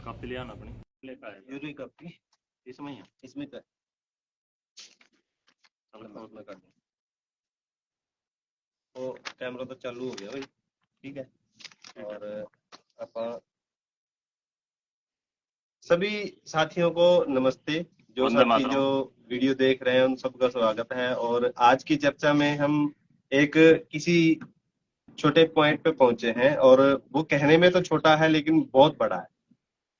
Copy लिया ना अपनी लेकर आया यूरी कापी इसमें ही है। इसमें तो है। चलो मैं उसमें कर दूं। तो कैमरा तो चालू हो गया भाई, ठीक है। और अपन सभी साथियों को नमस्ते। जो वंदे साथी मातरम। जो वीडियो देख रहे हैं उन सबका स्वागत है। और आज की चर्चा में हम एक किसी छोटे पॉइंट पे पहुंचे हैं, और वो कहने में तो छोटा है लेकिन बहुत बड़ा है।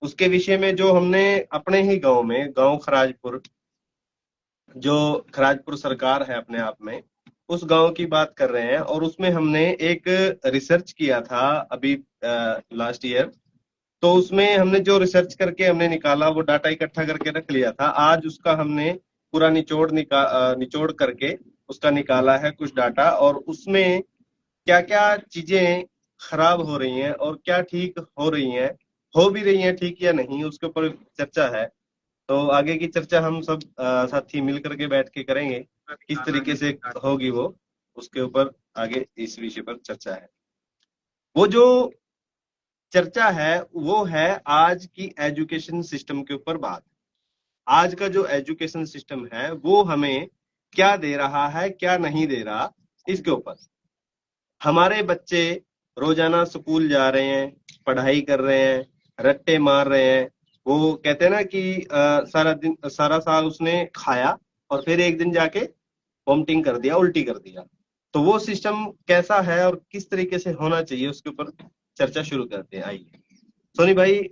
उसके विषय में जो हमने अपने ही गांव में, गांव खराजपुर, जो खराजपुर सरकार है अपने आप में, उस गांव की बात कर रहे हैं। और उसमें हमने एक रिसर्च किया था अभी लास्ट ईयर। तो उसमें हमने जो रिसर्च करके हमने निकाला, वो डाटा इकट्ठा करके रख लिया था। आज उसका हमने पूरा निचोड़ करके उसका निकाला है कुछ डाटा। और उसमें क्या क्या चीजें खराब हो रही हैं और क्या ठीक हो रही हैं, हो भी रही हैं ठीक या नहीं, उसके ऊपर चर्चा है। तो आगे की चर्चा हम सब साथी मिल करके बैठ के करेंगे, किस तरीके से होगी वो, उसके ऊपर आगे इस विषय पर चर्चा है। वो जो चर्चा है वो है आज की एजुकेशन सिस्टम के ऊपर बात। आज का जो एजुकेशन सिस्टम है वो हमें क्या दे रहा है, क्या नहीं दे रहा, इसके ऊपर। हमारे बच्चे रोजाना स्कूल जा रहे हैं, पढ़ाई कर रहे हैं, रट्टे मार रहे हैं। वो कहते हैं ना कि सारा दिन, सारा साल उसने खाया और फिर एक दिन जाके वॉमिटिंग कर दिया, उल्टी कर दिया। तो वो सिस्टम कैसा है और किस तरीके से होना चाहिए, उसके ऊपर चर्चा शुरू करते हैं। आइए सोनी भाई,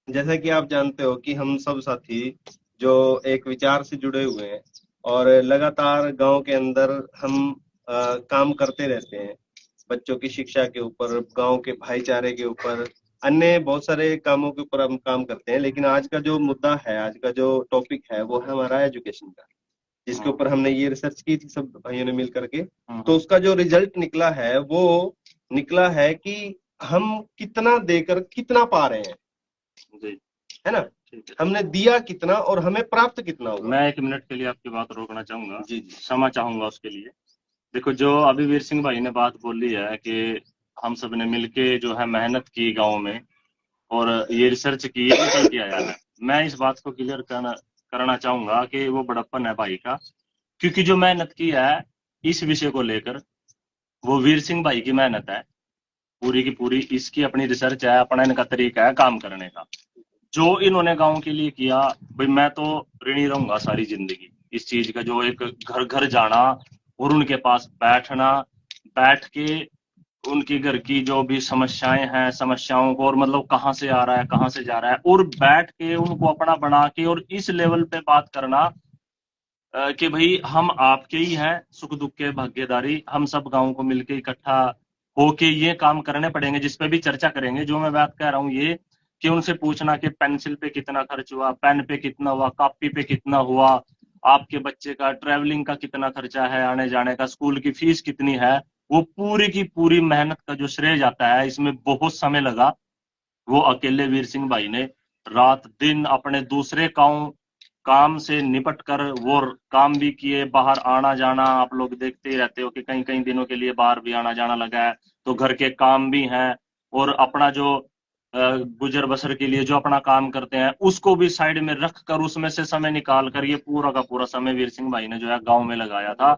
जैसा कि आप जानते हो कि हम सब साथी जो एक विचार से जुड़े हुए हैं और लगातार गांव के अंदर हम काम करते रहते हैं, बच्चों की शिक्षा के ऊपर, गांव के भाईचारे के ऊपर, अन्य बहुत सारे कामों के ऊपर हम काम करते हैं। लेकिन आज का जो मुद्दा है, आज का जो टॉपिक है, वो है हमारा एजुकेशन का, जिसके ऊपर हमने ये रिसर्च की थी सब भाइयों ने मिल करके। तो उसका जो रिजल्ट निकला है वो निकला है कि हम कितना देकर कितना पा रहे हैं, जी है ना। ठीक है। हमने दिया कितना और हमें प्राप्त कितना हुआ। मैं 1 मिनट के लिए आपकी बात रोकना चाहूंगा, जी जी। क्षमा चाहूंगा उसके लिए। देखो, जो अभी वीर सिंह भाई ने बात बोली है कि हम सब ने मिलके जो है मेहनत की गांव में और ये रिसर्च की, ये निकल के आया है। मैं इस बात को क्लियर करना चाहूंगा कि वो बड़प्पन है भाई का, क्योंकि जो मेहनत की है इस विषय को लेकर, वो वीर सिंह भाई की मेहनत है पूरी की पूरी। इसकी अपनी रिसर्च है, अपना इनका तरीका है काम करने का। जो इन्होंने गांव के लिए किया, भाई मैं तो ऋणी रहूंगा सारी जिंदगी इस चीज का। जो एक घर घर जाना और उनके पास बैठना, बैठ के उनके घर की जो भी समस्याएं हैं, समस्याओं को, और मतलब कहाँ से आ रहा है, कहाँ से जा रहा है, और बैठ के उनको अपना बना के और इस लेवल पे बात करना कि भाई हम आपके ही हैं, सुख दुख के भागीदारी हम सब गांव को मिलके इकट्ठा होके ये काम करने पड़ेंगे, जिसपे भी चर्चा करेंगे। जो मैं बात कह रहा हूँ ये कि उनसे पूछना कि पेंसिल पे कितना खर्च हुआ, पेन पे कितना हुआ, कॉपी पे कितना हुआ, आपके बच्चे का ट्रैवलिंग का कितना खर्चा है, आने जाने का, स्कूल की फीस कितनी है, वो पूरी की पूरी मेहनत का जो श्रेय जाता है, इसमें बहुत समय लगा। वो अकेले वीर सिंह भाई ने रात दिन अपने दूसरे काम से निपट कर वो काम भी किए। बाहर आना जाना आप लोग देखते ही रहते हो कि कई कई दिनों के लिए बाहर भी आना जाना लगा है। तो घर के काम भी हैं और अपना जो गुजर बसर के लिए जो अपना काम करते हैं उसको भी साइड में रख कर उसमें से समय निकाल कर ये पूरा का पूरा समय वीर सिंह भाई ने जो है गांव में लगाया था।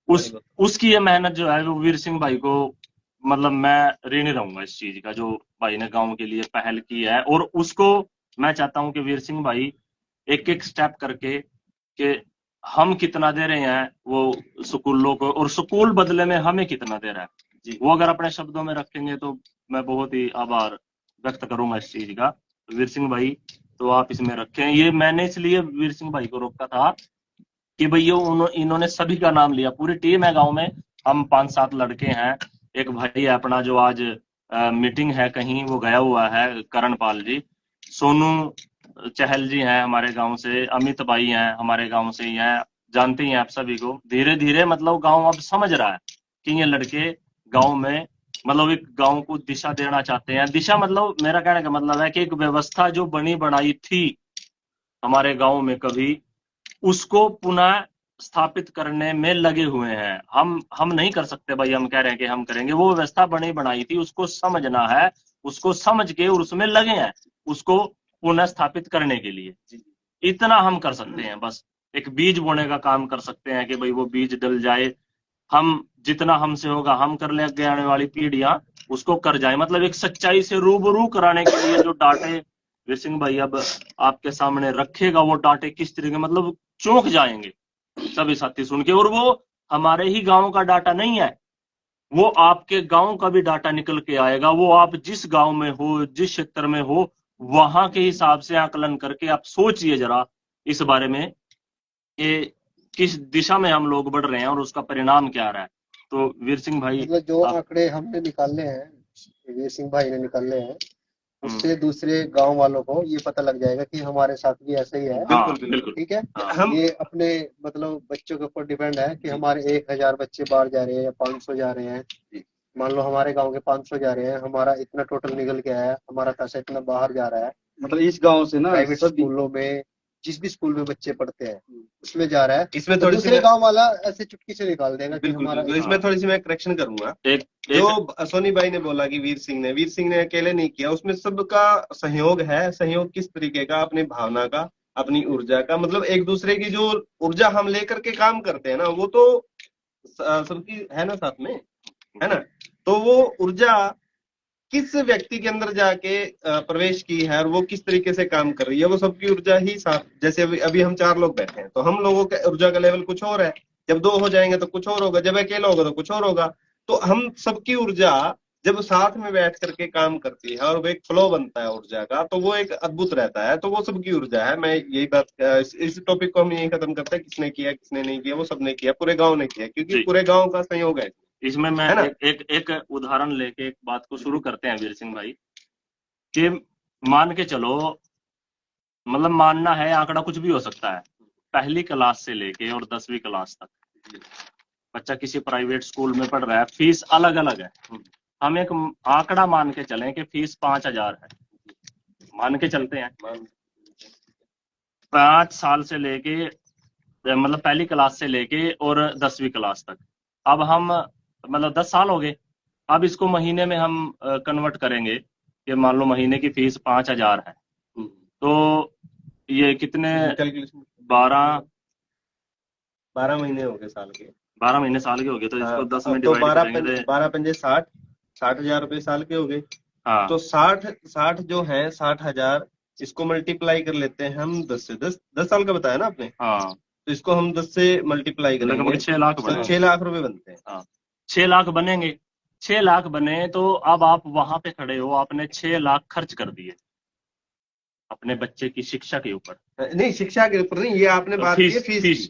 उसकी ये मेहनत जो है वो वीर सिंह भाई को, मतलब मैं ऋणी रहूंगा इस चीज का, जो भाई ने गांव के लिए पहल की है। और उसको मैं चाहता हूं कि वीर सिंह भाई एक एक स्टेप करके कि हम कितना दे रहे हैं वो स्कूलों को, और स्कूल बदले में हमें कितना दे रहा है, वो अगर अपने शब्दों में रखेंगे तो मैं बहुत ही आभार व्यक्त करूंगा इस चीज का। वीर सिंह भाई, तो आप इसमें रखें। ये मैंने इसलिए वीर सिंह भाई को रोका था कि भैया इन्होंने सभी का नाम लिया, पूरी टीम है गांव में, हम 5-7 लड़के हैं। एक भाई है अपना जो आज मीटिंग है कहीं वो गया हुआ है, करणपाल जी। सोनू चहल जी हैं हमारे गांव से, अमित भाई हैं हमारे गांव से ही हैं, जानते ही हैं आप सभी को। धीरे धीरे मतलब गांव अब समझ रहा है कि ये लड़के गांव में मतलब एक गांव को दिशा देना चाहते हैं। दिशा मतलब मेरा कहने का मतलब है कि एक व्यवस्था जो बनी बनाई थी हमारे गांव में कभी, उसको पुनः स्थापित करने में लगे हुए हैं। हम नहीं कर सकते भाई, हम कह रहे हैं कि हम करेंगे, वो व्यवस्था बनी बनाई थी उसको समझना है, उसको समझ के और उसमें लगे हैं। उसको पुनः स्थापित करने के लिए। इतना हम कर सकते हैं, बस एक बीज बोने का काम कर सकते हैं कि भाई वो बीज डल जाए, हम जितना हमसे होगा हम कर ले, आगे आने वाली पीढ़ियां उसको कर जाए। मतलब एक सच्चाई से रूबरू कराने के लिए जो डाटे वीर सिंह भाई अब आपके सामने रखेगा, वो डाटे किस तरीके, मतलब चौंक जाएंगे सभी साथी सुन के। और वो हमारे ही गांव का डाटा नहीं है, वो आपके गांव का भी डाटा निकल के आएगा। वो आप जिस गांव में हो, जिस क्षेत्र में हो, वहां के हिसाब से आकलन करके आप सोचिए जरा इस बारे में कि किस दिशा में हम लोग बढ़ रहे हैं और उसका परिणाम क्या आ रहा है। तो वीर सिंह भाई, मतलब जो आंकड़े हमने निकाले हैं, वीर सिंह भाई ने निकाले हैं, उससे दूसरे गांव वालों को ये पता लग जाएगा कि हमारे साथ भी ऐसा ही है। बिल्कुल ठीक है। हम ये अपने मतलब बच्चों के ऊपर डिपेंड है कि हमारे 1000 बच्चे बाहर जा रहे हैं या 500 जा रहे हैं। मान लो हमारे गांव के 500 जा रहे हैं, हमारा इतना टोटल निकल के आया, हमारा पैसा इतना बाहर जा रहा है। मतलब इस गांव से ना प्राइवेट स्कूलों में, जिस भी स्कूल में बच्चे पढ़ते हैं उसमें जा रहा है। इसमें तो थोड़ी दूसरे सी गांव वाला ऐसे चुटकी से निकाल देगा कि बिल्कुल हमारा। बिल्कुल, इसमें थोड़ी सी मैं करेक्शन करूंगा। जो सोनी भाई ने बोला कि वीर सिंह ने अकेले नहीं किया, उसमें सबका सहयोग है। सहयोग किस तरीके का? अपनी भावना का, अपनी ऊर्जा का। मतलब एक दूसरे की जो ऊर्जा हम लेकर के काम करते हैं ना, वो तो सबकी है ना साथ में, है ना। तो वो ऊर्जा किस व्यक्ति के अंदर जाके प्रवेश की है और वो किस तरीके से काम कर रही है, वो सबकी ऊर्जा ही साथ। जैसे अभी हम 4 लोग बैठे हैं, तो हम लोगों के ऊर्जा का लेवल कुछ और है। जब 2 हो जाएंगे तो कुछ और होगा, जब अकेला होगा तो कुछ और होगा। तो हम सबकी ऊर्जा जब साथ में बैठ करके काम करती है और वो एक फ्लो बनता है ऊर्जा का, तो वो एक अद्भुत रहता है। तो वो सबकी ऊर्जा है। मैं यही बात, इस टॉपिक को हम यही खत्म करते हैं, किसने किया किसने नहीं किया। वो सबने किया, पूरे गाँव ने किया, क्योंकि पूरे गाँव का सहयोग है इसमें। मैं एक उदाहरण लेके एक बात को शुरू करते हैं वीर सिंह भाई, कि मान के चलो, मतलब मानना है आंकड़ा कुछ भी हो सकता है, पहली क्लास से लेके और 10वीं क्लास तक बच्चा किसी प्राइवेट स्कूल में पढ़ रहा है, फीस अलग अलग है। हम एक आंकड़ा मान के चलें कि फीस 5000 है, मान के चलते हैं। 5 साल से लेके, मतलब पहली क्लास से लेके और 10वीं क्लास तक। अब हम मतलब 10 साल हो गए। अब इसको महीने में हम कन्वर्ट करेंगे कि मान लो महीने की फीस 5000 है, तो ये कितने, 12 महीने हो गए साल के। 12 महीने साल के हो गए, तो इसको 10 में तो डिवाइड करेंगे तो 12 पंजे 60,000 रुपए साल के हो गए। हाँ, तो 60 जो है 60,000, इसको मल्टीप्लाई कर लेते हैं हम 10 से। 10 साल का बताया ना आपने। हाँ, तो इसको हम 10 से मल्टीप्लाई करेंगे, 6 लाख तो बने। 6 लाख रुपए बनते हैं। हाँ, 6 लाख बनेंगे। 6 लाख बने तो अब आप वहां पे खड़े हो, आपने 6 लाख खर्च कर दिए अपने बच्चे की शिक्षा के ऊपर। नहीं, शिक्षा के ऊपर नहीं, ये आपने बात की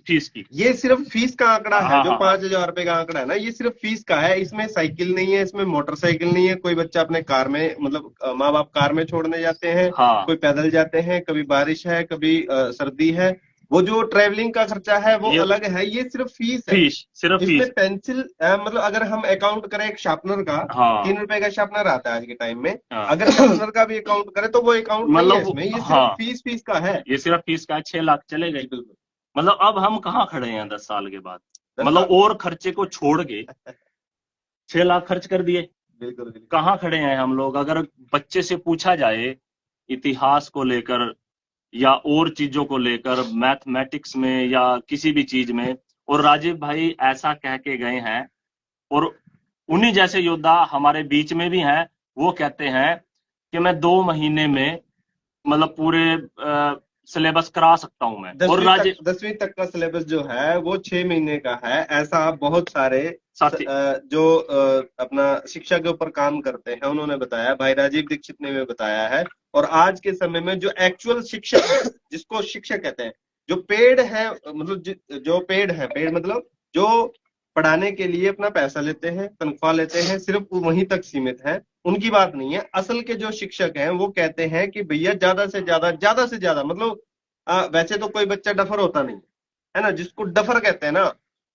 फीस की। ये सिर्फ फीस का आंकड़ा है। जो 5,000 रुपए का आंकड़ा है ना, ये सिर्फ फीस का है। इसमें साइकिल नहीं है, इसमें मोटरसाइकिल नहीं है। कोई बच्चा अपने कार में, मतलब माँ बाप कार में छोड़ने जाते हैं, कोई पैदल जाते हैं, कभी बारिश है, कभी सर्दी है। वो जो ट्रैवलिंग का खर्चा है वो अलग है। ये सिर्फ फीस है। सिर्फ इसमें पेंसिल, मतलब अगर हम अकाउंट करें एक शार्पनर का, 3 रुपए का शार्पनर आता है आज के टाइम में। अगर शार्पनर का भी अकाउंट करें तो वो अकाउंट नहीं है इसमें। ये सिर्फ फीस का है। ये सिर्फ फीस का 6 लाख चले गए। मतलब अब हम कहाँ खड़े हैं 10 साल के बाद? मतलब और खर्चे को छोड़ के 6 लाख खर्च कर दिए। बिल्कुल। कहाँ खड़े हैं हम लोग? अगर बच्चे से पूछा जाए इतिहास को लेकर या और चीजों को लेकर, मैथमेटिक्स में या किसी भी चीज में, और राजीव भाई ऐसा कह के गए हैं, और उन्हीं जैसे योद्धा हमारे बीच में भी हैं, वो कहते हैं कि मैं 2 महीने में मतलब पूरे सिलेबस करा सकता हूं मैं। और 10वीं तक का सिलेबस जो है वो 6 महीने का है। ऐसा बहुत सारे साथी जो अपना शिक्षा के ऊपर काम करते हैं उन्होंने बताया। भाई राजीव दीक्षित ने भी बताया है। और आज के समय में जो एक्चुअल शिक्षक, जिसको शिक्षक कहते हैं, जो पेड है, मतलब जो पेड है, पेड मतलब जो पढ़ाने के लिए अपना पैसा लेते हैं, तनख्वाह लेते हैं, सिर्फ वहीं तक सीमित है, उनकी बात नहीं है। असल के जो शिक्षक हैं वो कहते हैं कि भैया ज्यादा से ज्यादा, मतलब वैसे तो कोई बच्चा डफर होता नहीं है ना, जिसको डफर कहते हैं ना,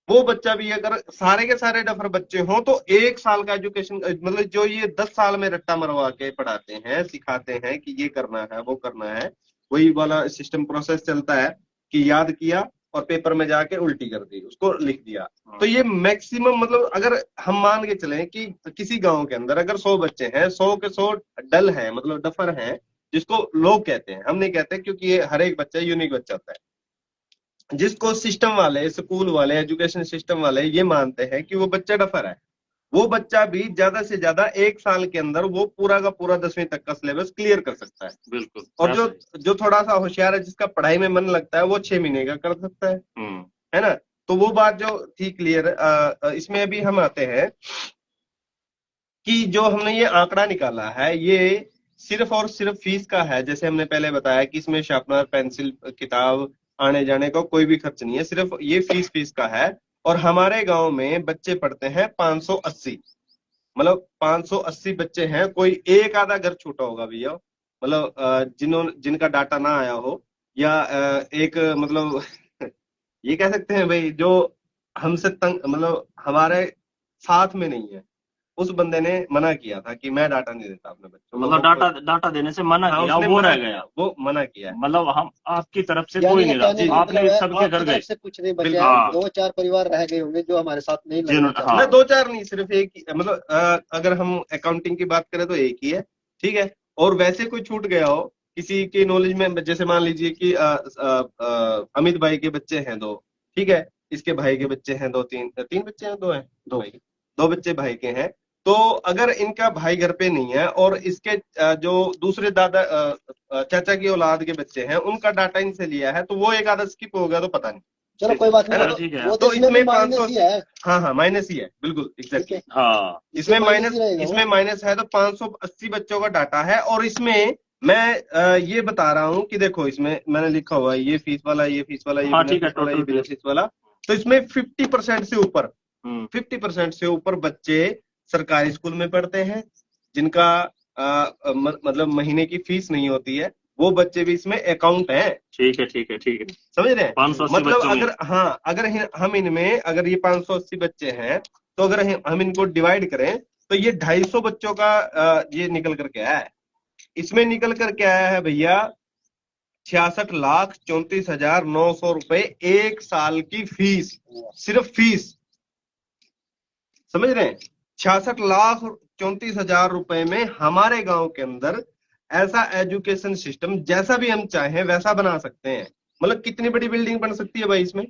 वो बच्चा भी अगर सारे के सारे डफर बच्चे हों तो 1 साल का एजुकेशन, मतलब जो ये 10 साल में रट्टा मरवा के पढ़ाते हैं, सिखाते हैं कि ये करना है वो करना है, वही वाला सिस्टम प्रोसेस चलता है कि याद किया और पेपर में जाके उल्टी कर दी, उसको लिख दिया। तो ये मैक्सिमम, मतलब अगर हम मान के चलें कि किसी गांव के अंदर अगर 100 बच्चे हैं, 100 के 100 डल हैं, मतलब डफर हैं, जिसको लोग कहते हैं, हम नहीं कहते, क्योंकि ये हर एक बच्चा यूनिक बच्चा होता है। जिसको सिस्टम वाले, स्कूल वाले, एजुकेशन सिस्टम वाले ये मानते हैं कि वो बच्चा डफर है, वो बच्चा भी ज्यादा से ज्यादा 1 साल के अंदर वो पूरा का पूरा 10वीं तक का सिलेबस क्लियर कर सकता है। बिल्कुल। और जो थोड़ा सा होशियार है, जिसका पढ़ाई में मन लगता है, वो 6 महीने का कर सकता है ना। तो वो बात जो थी क्लियर। इसमें अभी हम आते हैं कि जो हमने ये आंकड़ा निकाला है, ये सिर्फ और सिर्फ फीस का है। जैसे हमने पहले बताया कि इसमें शार्पनर, पेंसिल, किताब, आने जाने का कोई भी खर्च नहीं है, सिर्फ ये फीस का है। और हमारे गांव में बच्चे पढ़ते हैं 580, मतलब 580 बच्चे हैं। कोई एक आधा घर छूटा होगा भैया, मतलब जिनका डाटा ना आया हो, या एक मतलब ये कह सकते हैं भाई, जो हमसे तंग, मतलब हमारे साथ में नहीं है, उस बंदे ने मना किया था कि मैं डाटा नहीं देता अपने बच्चों को। मतलब डाटा देने से मना हाँ, किया, उसने वो मना रह किया, गया। वो मना किया है। मतलब हम आपकी तरफ से यानी कोई ये नहीं कहने रहा, का आपने मतलब है, सबके घर आपकी गए। तरफ से कुछ नहीं बचा है, हाँ। 2-4 परिवार रह गए होंगे जो हमारे साथ नहीं लगना चाहते। हाँ। नहीं, 2-4 नहीं, सिर्फ एक ही, मतलब अगर हम अकाउंटिंग की बात करें तो एक ही है, ठीक है। और वैसे कोई छूट गया हो किसी के नॉलेज में, जैसे मान लीजिए कि अमित भाई के बच्चे हैं 2, ठीक है, इसके भाई के बच्चे हैं 2, 3 बच्चे हैं, 2 हैं, 2 भाई, 2 बच्चे भाई के हैं। तो अगर इनका भाई घर पे नहीं है और इसके जो दूसरे दादा चाचा की औलाद के बच्चे हैं, उनका डाटा इनसे लिया है, तो वो एक आधा स्किप हो गया तो पता नहीं। चलो कोई बात है ना? नहीं, ठीक है। वो तो तो इसमें भी इसमें माइनस 500, ही है। हाँ माइनस ही है, बिल्कुल एग्जैक्टली। हाँ, इसमें माइनस, ही रहेगा वो। इसमें माइनस है, तो 580 बच्चों का डाटा है। और इसमें मैं ये बता रहा हूँ कि देखो, इसमें मैंने लिखा हुआ है ये फीस वाला, ये फीस वाला, ये हाँ, बिना ठीक है, फीस वाला, ये टोटल बिना फीस वाला। तो इसमें 50% से ऊपर, हम्म 50% से ऊपर बच्चे सरकारी स्कूल में पढ़ते हैं, जिनका मतलब महीने की फीस नहीं होती है, वो बच्चे भी इसमें अकाउंट हैं। ठीक है, ठीक है, ठीक है। समझ रहे हैं? 580 मतलब बच्चों में। अगर, हाँ, अगर हम इनमें, अगर ये 580 बच्चे हैं, तो अगर हम इनको डिवाइड करें तो ये 250 बच्चों का ये निकल करके आया है। इसमें निकल करके आया है भैया 66,34,900 रुपए 1 साल की फीस, सिर्फ फीस। समझ रहे हैं? 66,34,000 रुपए में हमारे गांव के अंदर ऐसा एजुकेशन सिस्टम जैसा भी हम चाहें वैसा बना सकते हैं। मतलब कितनी बड़ी बिल्डिंग बन सकती है भाई इसमें।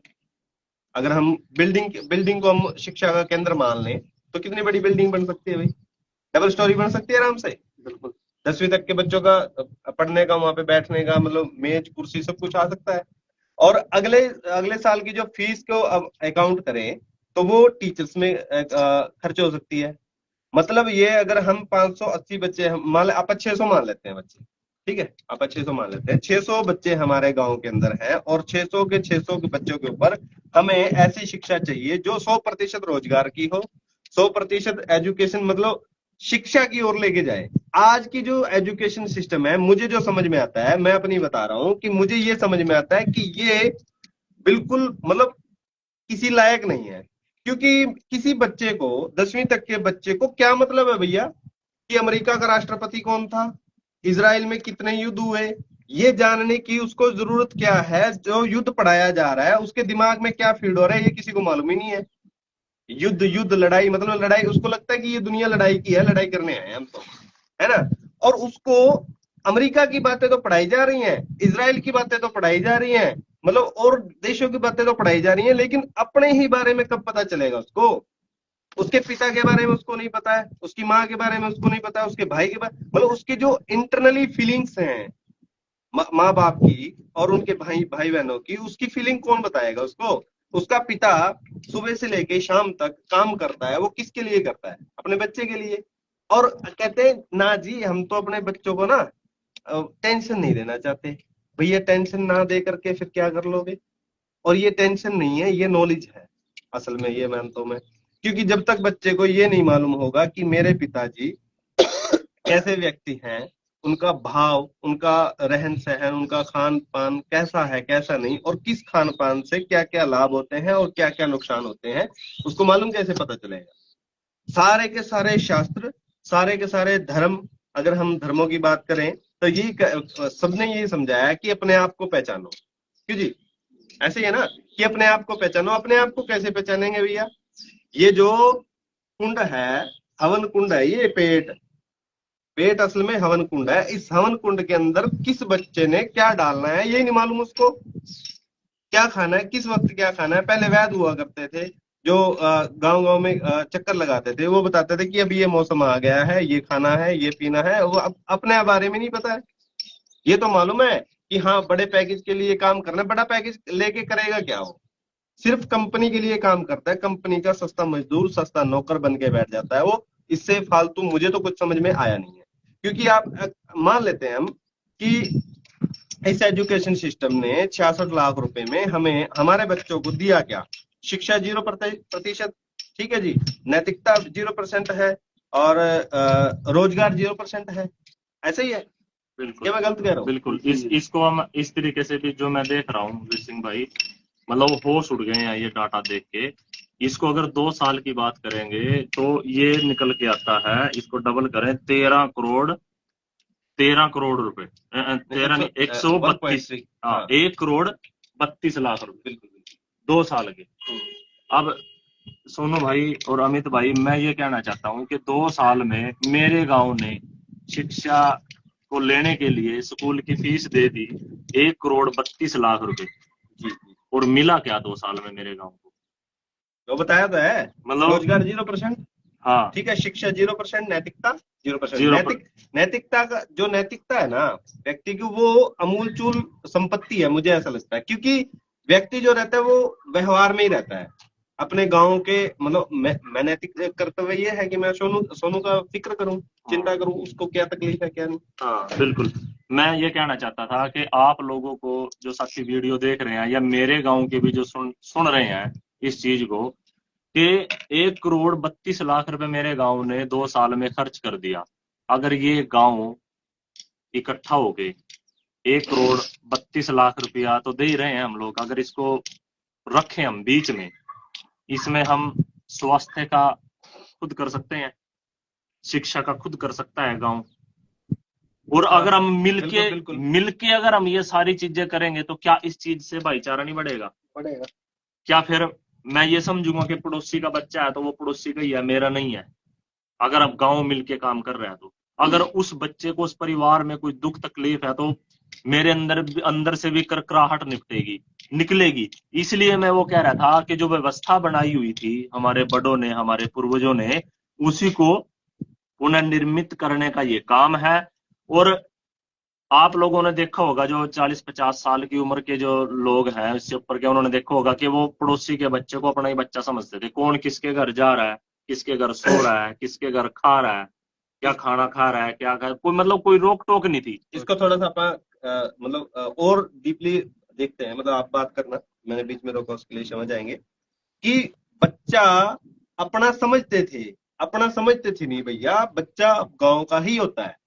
अगर हम बिल्डिंग को हम शिक्षा का केंद्र मान लें, तो कितनी बड़ी बिल्डिंग बन सकती है भाई। डबल स्टोरी बन सकती है आराम से। बिल्कुल। 10वीं तक के बच्चों का पढ़ने का, वहां पे बैठने का, मतलब मेज कुर्सी सब कुछ आ सकता है। और अगले अगले साल की जो फीस को अब अकाउंट करें, तो वो टीचर्स में खर्च हो सकती है। मतलब ये अगर हम 580 बच्चे, मान आप 600 मान लेते हैं बच्चे, ठीक है, आप 600 मान लेते हैं, 600 बच्चे हमारे गांव के अंदर हैं, और 600 के बच्चों के ऊपर हमें ऐसी शिक्षा चाहिए जो 100% रोजगार की हो, 100% एजुकेशन, मतलब शिक्षा की ओर लेके जाए। आज की जो एजुकेशन सिस्टम है, मुझे जो समझ में आता है, मैं अपनी बता रहा हूं कि मुझे ये समझ में आता है कि ये बिल्कुल, मतलब किसी लायक नहीं है। क्योंकि किसी बच्चे को, 10वीं तक के बच्चे को क्या मतलब है भैया कि अमेरिका का राष्ट्रपति कौन था, इजराइल में कितने युद्ध हुए, ये जानने की उसको जरूरत क्या है। जो युद्ध पढ़ाया जा रहा है उसके दिमाग में क्या फीड हो रहा है, ये किसी को मालूम ही नहीं है। युद्ध युद्ध लड़ाई, मतलब लड़ाई, उसको लगता है कि ये दुनिया लड़ाई की है, लड़ाई करने आए हम तो, है ना। और उसको अमेरिका की बातें तो पढ़ाई जा रही हैं, इजराइल की बातें तो पढ़ाई जा रही हैं, मतलब और देशों की बातें तो पढ़ाई जा रही हैं, लेकिन अपने ही बारे में कब पता चलेगा उसको। उसके पिता के बारे में उसको नहीं पता है, उसकी माँ के बारे में उसको नहीं पता है, उसके भाई के बारे, मतलब उसकी जो इंटरनली फीलिंग्स हैं माँ बाप की और उनके भाई भाई बहनों की, उसकी फीलिंग कौन बताएगा उसको। उसका पिता सुबह से लेके शाम तक काम करता है, वो किसके लिए करता है, अपने बच्चे के लिए। और कहते हैं ना जी, हम तो अपने बच्चों को ना टेंशन नहीं देना चाहते। भैया टेंशन ना दे करके फिर क्या कर लोगे। और ये टेंशन नहीं है, ये नॉलेज है असल में, ये मानता हूं मैं। क्योंकि जब तक बच्चे को ये नहीं मालूम होगा कि मेरे पिताजी कैसे व्यक्ति हैं, उनका भाव, उनका रहन सहन, उनका खान पान कैसा है कैसा नहीं, और किस खान पान से क्या क्या लाभ होते हैं और क्या क्या नुकसान होते हैं, उसको मालूम कैसे पता चलेगा। सारे के सारे शास्त्र, सारे के सारे धर्म, अगर हम धर्मों की बात करें तो यही सबने यही समझाया कि अपने आप को पहचानो। क्यों जी, ऐसे ही है ना कि अपने आप को पहचानो। अपने आप को कैसे पहचानेंगे भैया। ये जो कुंड है, हवन कुंड है, ये पेट, पेट असल में हवन कुंड है। इस हवन कुंड के अंदर किस बच्चे ने क्या डालना है ये नहीं मालूम उसको, क्या खाना है, किस वक्त क्या खाना है। पहले वैद हुआ करते थे जो गांव गांव में चक्कर लगाते थे, वो बताते थे कि अभी ये मौसम आ गया है, ये खाना है, ये पीना है। वो अपने बारे में नहीं पता है। ये तो मालूम है कि हाँ बड़े पैकेज के लिए काम करना है। बड़ा पैकेज लेके करेगा क्या? वो सिर्फ कंपनी के लिए काम करता है, कंपनी का सस्ता मजदूर, सस्ता नौकर बन के बैठ जाता है वो। इससे फालतू मुझे तो कुछ समझ में आया नहीं है। क्योंकि आप मान लेते हैं हम कि इस एजुकेशन सिस्टम ने 66 लाख रुपए में हमें हमारे बच्चों को दिया क्या? शिक्षा 0%, ठीक है जी, नैतिकता 0% है, और रोजगार 0% है। ऐसे ही है बिल्कुल क्या मैं गलत कह रहा हूँ? बिल्कुल। इसको हम इस तरीके से भी जो मैं देख रहा हूँ वीर सिंह भाई, मतलब होश उड़ गए हैं ये डाटा देख के। इसको अगर 2 साल की बात करेंगे तो ये निकल के आता है, इसको डबल करें, 13 करोड़ रुपए, 13 नहीं, 132, 1.3। हाँ, 1 करोड़ 32 लाख रुपए, बिल्कुल 2 साल के। अब सोनू भाई और अमित भाई, मैं ये कहना चाहता हूँ कि 2 साल में मेरे गांव ने शिक्षा को लेने के लिए स्कूल की फीस दे दी 1 करोड़ 32 लाख रुपए, जी। और मिला क्या 2 साल में मेरे गांव को? तो बताया तो है, मतलब रोजगार 0%, हाँ, ठीक है, शिक्षा 0%, नैतिकता 0%। 0। नैतिकता का जो नैतिकता है ना व्यक्ति की, वो अमूलचूल संपत्ति है, मुझे ऐसा लगता है। क्योंकि व्यक्ति जो रहता है वो व्यवहार में ही रहता है अपने गांव के। मतलब मैं नैतिक कर्तव्य ये है कि मैं सोनू का फिक्र करूं, चिंता करूं, उसको क्या तकलीफ है क्या नहीं। हाँ बिल्कुल। मैं ये कहना चाहता था कि आप लोगों को जो साथी वीडियो देख रहे हैं, या मेरे गांव के भी जो सुन रहे हैं इस चीज को, कि 1 करोड़ 32 लाख रुपए मेरे गांव ने 2 साल में खर्च कर दिया। अगर ये गांव इकट्ठा हो गए, 1 करोड़ 32 लाख रुपया तो दे ही रहे हैं हम लोग। अगर इसको रखें हम बीच में, इसमें हम स्वास्थ्य का खुद कर सकते हैं, शिक्षा का खुद कर सकता है गांव। और अगर हम मिलके अगर हम ये सारी चीजें करेंगे तो क्या इस चीज से भाईचारा नहीं बढ़ेगा? बढ़ेगा। क्या फिर मैं ये समझूंगा कि पड़ोसी का बच्चा है तो वो पड़ोसी का ही है, मेरा नहीं है? अगर अब गांव मिलके काम कर रहा है तो अगर उस बच्चे को, उस परिवार में कोई दुख तकलीफ है तो मेरे अंदर से भी करकराहट निकलेगी। इसलिए मैं वो कह रहा था कि जो व्यवस्था बनाई हुई थी हमारे बड़ों ने, हमारे पूर्वजों ने, उसी को पुनर्निर्मित करने का ये काम है। और आप लोगों ने देखा होगा, जो 40-50 साल की उम्र के जो लोग हैं, इससे ऊपर के, उन्होंने देखा होगा कि वो पड़ोसी के बच्चे को अपना ही बच्चा समझते थे। कौन किसके घर जा रहा है, किसके घर सो रहा है, किसके घर खा रहा है, क्या खाना खा रहा है, क्या खा, कोई मतलब कोई रोक टोक नहीं थी। इसको थोड़ा सा और डीपली देखते हैं। मतलब आप बात करना, मैंने बीच में रोका, उसके लिए समझ आएंगे कि बच्चा अपना समझते थे, अपना समझते थे नहीं भैया, बच्चा गांव का ही होता है।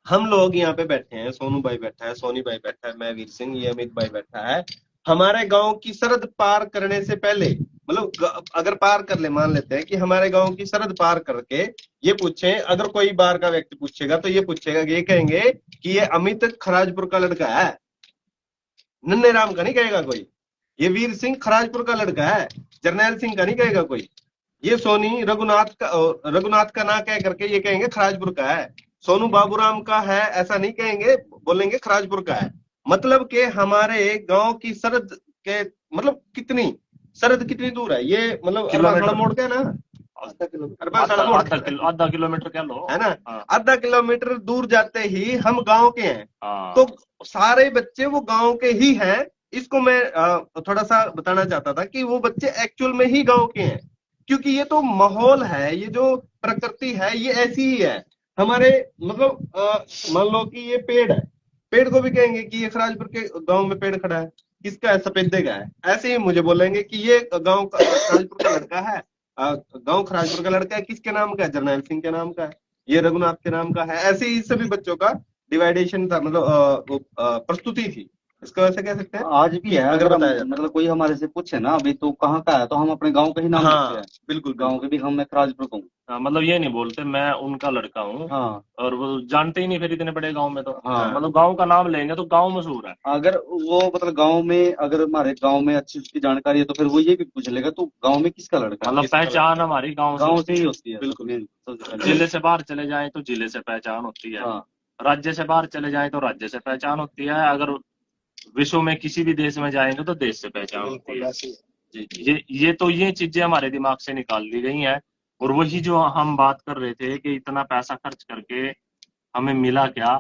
हम लोग यहाँ पे बैठे हैं, सोनू भाई बैठा है, सोनी भाई बैठा है, मैं वीर सिंह, ये अमित भाई बैठा है। हमारे गांव की सरहद पार करने से पहले, मतलब अगर पार कर ले, मान लेते हैं कि हमारे गांव की सरहद पार करके ये पूछे, अगर कोई बाहर का व्यक्ति पूछेगा तो ये पूछेगा, ये कहेंगे कि ये अमित खराजपुर का लड़का है, नन्हे राम का नहीं कहेगा कोई। ये वीर सिंह खराजपुर का लड़का है, जरनैल सिंह का नहीं कहेगा कोई। ये सोनी रघुनाथ का ना कह करके ये कहेंगे खराजपुर का है। सोनू बाबूराम का है ऐसा नहीं कहेंगे, बोलेंगे खराजपुर का है। मतलब के हमारे गांव की सरहद के, मतलब कितनी सरहद कितनी दूर है ये, मतलब अरबा मोड़ का है ना, आधा किलोमीटर कह लो, है ना। हाँ। आधा किलोमीटर दूर जाते ही हम गांव के हैं। तो सारे बच्चे वो गांव के ही हैं। इसको मैं थोड़ा सा बताना चाहता था कि वो बच्चे एक्चुअल में ही गांव के हैं। क्योंकि ये तो माहौल है, ये जो प्रकृति है ये ऐसी ही है हमारे। मतलब मान लो कि ये पेड़ है, पेड़ को भी कहेंगे कि ये खराजपुर के गांव में पेड़ खड़ा है, किसका है? सफेदे का है। ऐसे ही मुझे बोलेंगे कि ये गांव का खराजपुर का लड़का है, गांव खराजपुर का लड़का है, किसके नाम का है? जरनैल सिंह के नाम का है, ये रघुनाथ के नाम का है। ऐसे ही सभी बच्चों का डिवाइडेशन था, मतलब प्रस्तुति थी इसको ऐसे कह सकते हैं। आज भी है, अगर अगर हम बताया जाता है। मतलब कोई हमारे से पूछे ना अभी तो कहाँ का है, तो हम अपने गांव का ही नाम लेते हाँ हैं। बिल्कुल गांव बिल्कुल। के भी हम, मैं राजपुर का हूँ। हाँ, मतलब ये नहीं बोलते मैं उनका लड़का हूँ, हाँ और वो जानते ही नहीं फिर इतने बड़े गांव में तो। हाँ। मतलब गांव का नाम लेंगे तो गांव मशहूर है। अगर वो मतलब गांव में, अगर हमारे गांव में अच्छी उसकी जानकारी है तो फिर वो ये भी पूछ लेगा तो गांव में किसका लड़का है। मतलब किसका पहचान हमारी गांव से गांव होती से ही है। होती है बिल्कुल। main, सबसे पहले। जिले से बाहर चले जाएं तो जिले से पहचान होती है, हाँ राज्य से बाहर चले जाएं तो राज्य से पहचान होती है, अगर विश्व में किसी भी देश में जाएंगे तो देश से पहचान होती बिल्कुल है। ऐसे ही है। जी जी। ये चीजें हमारे दिमाग से निकाल दी गई हैं। और वही जो हम बात कर रहे थे कि इतना पैसा खर्च करके हमें मिला क्या।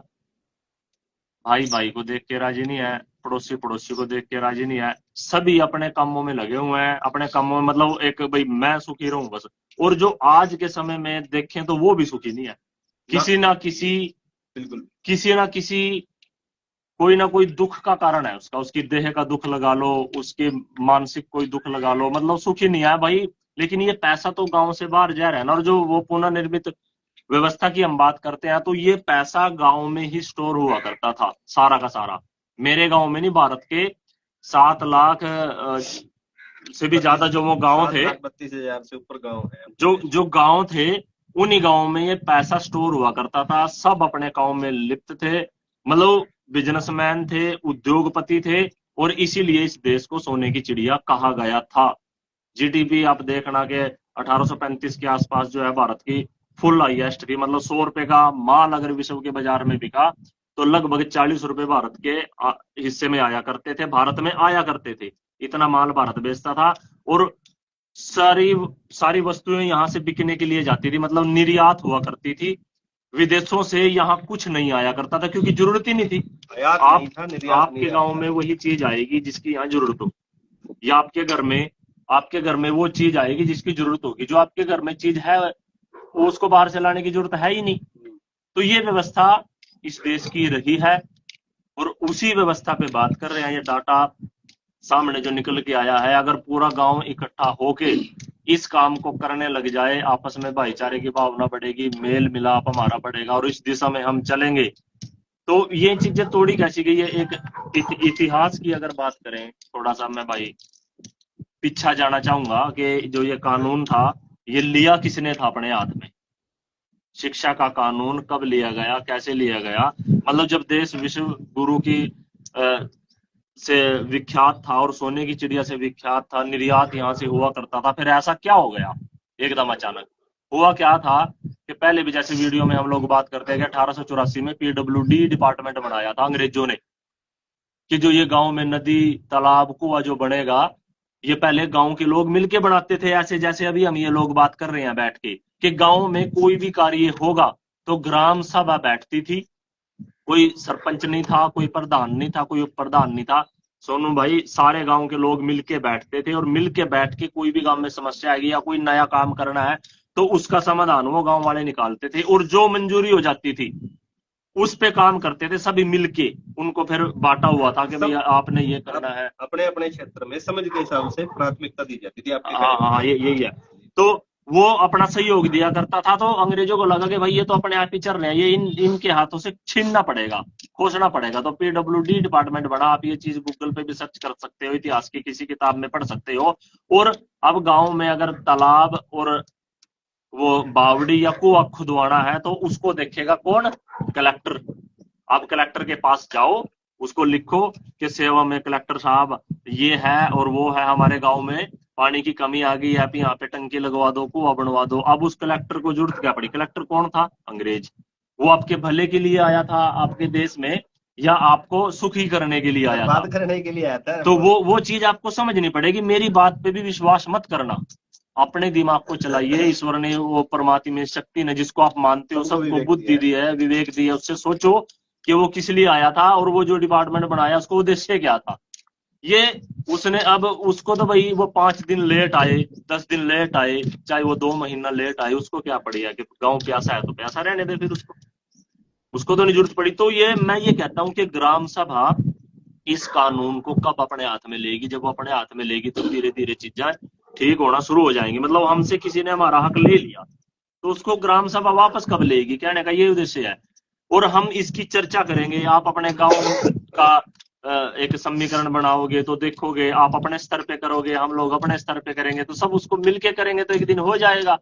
भाई भाई को देख के राजी नहीं है, पड़ोसी पड़ोसी को देख के राजी नहीं है, सभी अपने कामों में लगे हुए हैं, अपने कामों में मतलब एक भाई मैं सुखी रहूं बस। और जो आज के समय में देखें तो वो भी सुखी नहीं है। किसी ना किसी बिल्कुल किसी ना किसी कोई ना कोई दुख का कारण है उसका, उसकी देह का दुख लगा लो, उसके मानसिक कोई दुख लगा लो, मतलब सुखी नहीं है भाई। लेकिन ये पैसा तो गांव से बाहर जा रहा है ना। और जो वो पुनर्निर्मित व्यवस्था की हम बात करते हैं तो ये पैसा गांव में ही स्टोर हुआ करता था सारा का सारा। मेरे गांव में नहीं, भारत के 7 लाख से भी ज्यादा जो वो गांव थे, 32,000 से ऊपर गांव है। जो गांव थे, उन्हीं गांव में ये पैसा स्टोर हुआ करता था। सब अपने गांव में लिप्त थे, मतलब बिजनेसमैन थे, उद्योगपति थे। और इसीलिए इस देश को सोने की चिड़िया कहा गया था। जीडीपी आप देखना कि 1835 के आसपास जो है भारत की फुल हाईएस्ट थी। मतलब 100 रुपए का माल अगर विश्व के बाजार में बिका तो लगभग 40 रुपए भारत के हिस्से में आया करते थे, भारत में आया करते थे। इतना माल भारत बेचता था। और सारी सारी वस्तुएं यहाँ से बिकने के लिए जाती थी, मतलब निर्यात हुआ करती थी। विदेशों से यहाँ कुछ नहीं आया करता था क्योंकि जरूरत ही नहीं थी। आयात आप नहीं था, निर्यात आपके नहीं गांव था। में वही चीज आएगी जिसकी यहाँ जरूरत हो, या आपके घर में वो चीज आएगी जिसकी जरूरत होगी। जो आपके घर में चीज है वो उसको बाहर से लाने की जरूरत है ही नहीं। तो ये व्यवस्था इस देश की रही है और उसी व्यवस्था पे बात कर रहे हैं। ये डाटा सामने जो निकल के आया है, अगर पूरा गांव इकट्ठा होके इस काम को करने लग जाए, आपस में भाईचारे की भावना बढ़ेगी, मेल मिलाप हमारा बढ़ेगा और इस दिशा में हम चलेंगे। तो ये चीजें तोड़ी कैसी गई है। एक इतिहास की अगर बात करें, थोड़ा सा मैं भाई पीछा जाना चाहूंगा कि जो ये कानून था ये लिया किसने था अपने हाथ में। शिक्षा का कानून कब लिया गया, कैसे लिया गया। मतलब जब देश विश्व गुरु की से विख्यात था और सोने की चिड़िया से विख्यात था, निर्यात यहाँ से हुआ करता था, फिर ऐसा क्या हो गया एकदम अचानक। हुआ क्या था कि पहले भी जैसे वीडियो में हम लोग बात करते हैं कि 1884 में पीडब्ल्यूडी डिपार्टमेंट बनाया था अंग्रेजों ने, कि जो ये गांव में नदी तालाब कुआं जो बनेगा ये पहले गांव के लोग मिलके बनाते थे। ऐसे जैसे अभी हम ये लोग बात कर रहे हैं बैठ के कि गांव में कोई भी कार्य होगा तो ग्राम सभा बैठती थी। कोई सरपंच नहीं था, कोई प्रधान नहीं था, कोई उप प्रधान नहीं था। सोनू भाई, सारे गांव के लोग मिलके बैठते थे और मिलके बैठ के कोई भी गांव में समस्या आएगी या कोई नया काम करना है तो उसका समाधान वो गांव वाले निकालते थे। और जो मंजूरी हो जाती थी उस पे काम करते थे सभी मिलके। उनको फिर बांटा हुआ था कि भाई आपने ये करना है। अपने अपने क्षेत्र में समझ के हिसाब से प्राथमिकता दी जाती थी आपके हाँ हाँ, ये यही है। तो वो अपना सहयोग दिया करता था। तो अंग्रेजों को लगा कि भाई ये तो अपने आप ही चल रहे हैं, ये इनके हाथों से छीनना पड़ेगा, खोसना पड़ेगा। तो पीडब्ल्यूडी डिपार्टमेंट बना। आप ये चीज गूगल पे भी सर्च कर सकते हो, इतिहास की किसी किताब में पढ़ सकते हो। और अब गांव में अगर तालाब और वो बावड़ी या कुआं खुदवाना है तो उसको देखेगा कौन? कलेक्टर। आप कलेक्टर के पास जाओ, उसको लिखो कि सेवा में कलेक्टर साहब ये है और वो है, हमारे गांव में पानी की कमी आ गई है, यहाँ पे टंकी लगवा दो, कुआं बनवा दो। अब उस कलेक्टर को जरूरत क्या पड़ी? कलेक्टर कौन था? अंग्रेज। वो आपके भले के लिए आया था आपके देश में या आपको सुखी करने के लिए आया था? बात करने के लिए आया था। तो वो चीज आपको समझनी पड़ेगी। मेरी बात पे भी विश्वास मत करना, अपने दिमाग को चलाइए। ईश्वर ने, वो परमात्मा में शक्ति ने, जिसको आप मानते हो, सबको बुद्धि दी है, विवेक दी है। उससे सोचो कि वो किस लिए आया था और वो जो डिपार्टमेंट बनाया उसको उद्देश्य क्या था। ये उसने अब उसको तो भाई वो 5 दिन लेट आए, 10 दिन लेट आए, चाहे वो 2 महीना लेट आए, उसको क्या पड़ी है कि गांव प्यासा है तो प्यासा रहने दे, फिर उसको तो नहीं जरूरत पड़ी। तो ये मैं ये कहता हूं कि ग्राम सभा इस कानून को कब अपने हाथ में लेगी? जब वो अपने हाथ में लेगी तो धीरे धीरे चीजें ठीक होना शुरू हो जाएंगी। मतलब हमसे किसी ने हमारा हक ले लिया तो उसको ग्राम सभा वापस कब लेगी, कहने का ये उद्देश्य है। और हम इसकी चर्चा करेंगे। आप अपने गांव का एक समीकरण बनाओगे तो देखोगे, आप अपने स्तर पे करोगे, हम लोग अपने स्तर पे करेंगे, तो सब उसको मिलके करेंगे तो एक दिन हो जाएगा।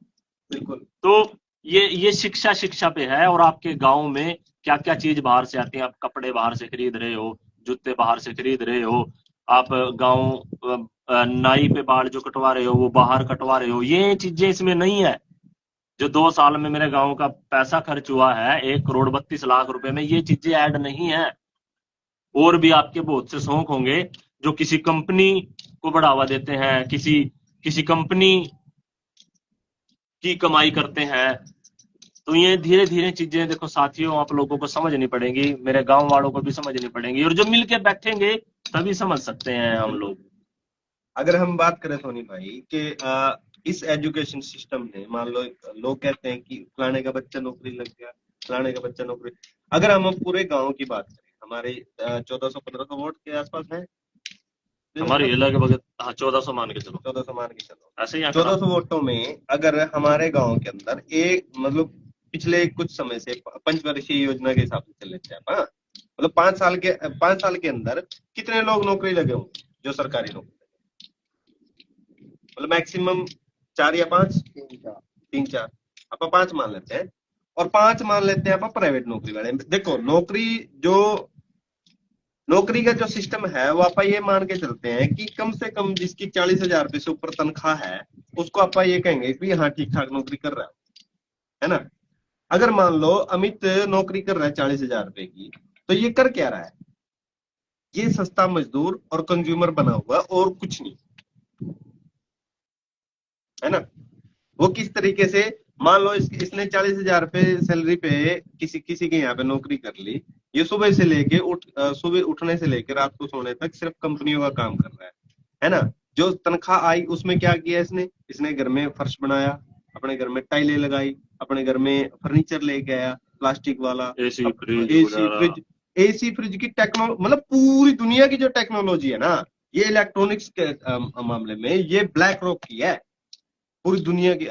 बिल्कुल। तो ये शिक्षा पे है। और आपके गांव में क्या क्या चीज बाहर से आती है, आप कपड़े बाहर से खरीद रहे हो, जूते बाहर से खरीद रहे हो, आप गांव नाई पे बाल जो कटवा रहे हो वो बाहर कटवा रहे हो, ये चीजें इसमें नहीं है। जो 2 साल में मेरे गांव का पैसा खर्च हुआ है 1,32,00,000 रुपए में, ये चीजें ऐड नहीं है। और भी आपके बहुत से शौक होंगे जो किसी कंपनी को बढ़ावा देते हैं, किसी कंपनी की कमाई करते हैं। तो ये धीरे धीरे चीजें देखो साथियों, आप लोगों को समझनी पड़ेंगी, मेरे गांव वालों को भी समझनी पड़ेंगी, और जो मिलके बैठेंगे तभी समझ सकते हैं हम लोग। अगर हम बात करें सोनी भाई कि इस एजुकेशन सिस्टम ने, मान लो लोग कहते हैं कि फलाने का बच्चा नौकरी लग गया, फलाने का बच्चा नौकरी। अगर हम पूरे गांव की बात करें, हमारे 1400-1500 वोट के आसपास है हमारी ये लगभग 1400 मान के चलो, 1400 मान के चलो। ऐसे ही 1400 वोटों में अगर हमारे गांव के अंदर एक मतलब पिछले कुछ समय से पंचवर्षीय योजना के हिसाब से चल लेते हैं, हाँ, मतलब 5 साल के अंदर कितने लोग नौकरी लगे होंगे जो सरकारी नौकरी, मतलब मैक्सिमम 4 या 5, 3-4, आप 5 मान लेते हैं, और 5 मान लेते हैं आप प्राइवेट नौकरी वाले। देखो नौकरी का जो सिस्टम है वो आप ये मान के चलते हैं कि कम से कम जिसकी 40,000 रुपए से ऊपर तनख्वाह है उसको आप ये कहेंगे कि हाँ ठीक ठाक नौकरी कर रहा है ना। अगर मान लो अमित नौकरी कर रहा है 40,000 रुपए की, तो ये कर क्या रहा है? ये सस्ता मजदूर और कंज्यूमर बना हुआ और कुछ नहीं, है ना। वो किस तरीके से, मान लो इसने 40,000 रुपए सैलरी पे किसी के यहाँ पे नौकरी कर ली, ये सुबह से लेके सुबह उठने से लेकर रात को सोने तक सिर्फ कंपनियों का काम कर रहा है ना। जो तनख्वाह आई उसमें क्या किया इसने घर में फर्श बनाया, अपने घर में टाइलें लगाई, अपने घर में फर्नीचर लेके आया प्लास्टिक वाला, एसी फ्रिज की टेक्नोलॉजी, मतलब पूरी दुनिया की जो टेक्नोलॉजी है ना, ये इलेक्ट्रॉनिक्स के मामले में ये ब्लैक रॉक की है। पूरी दुनिया की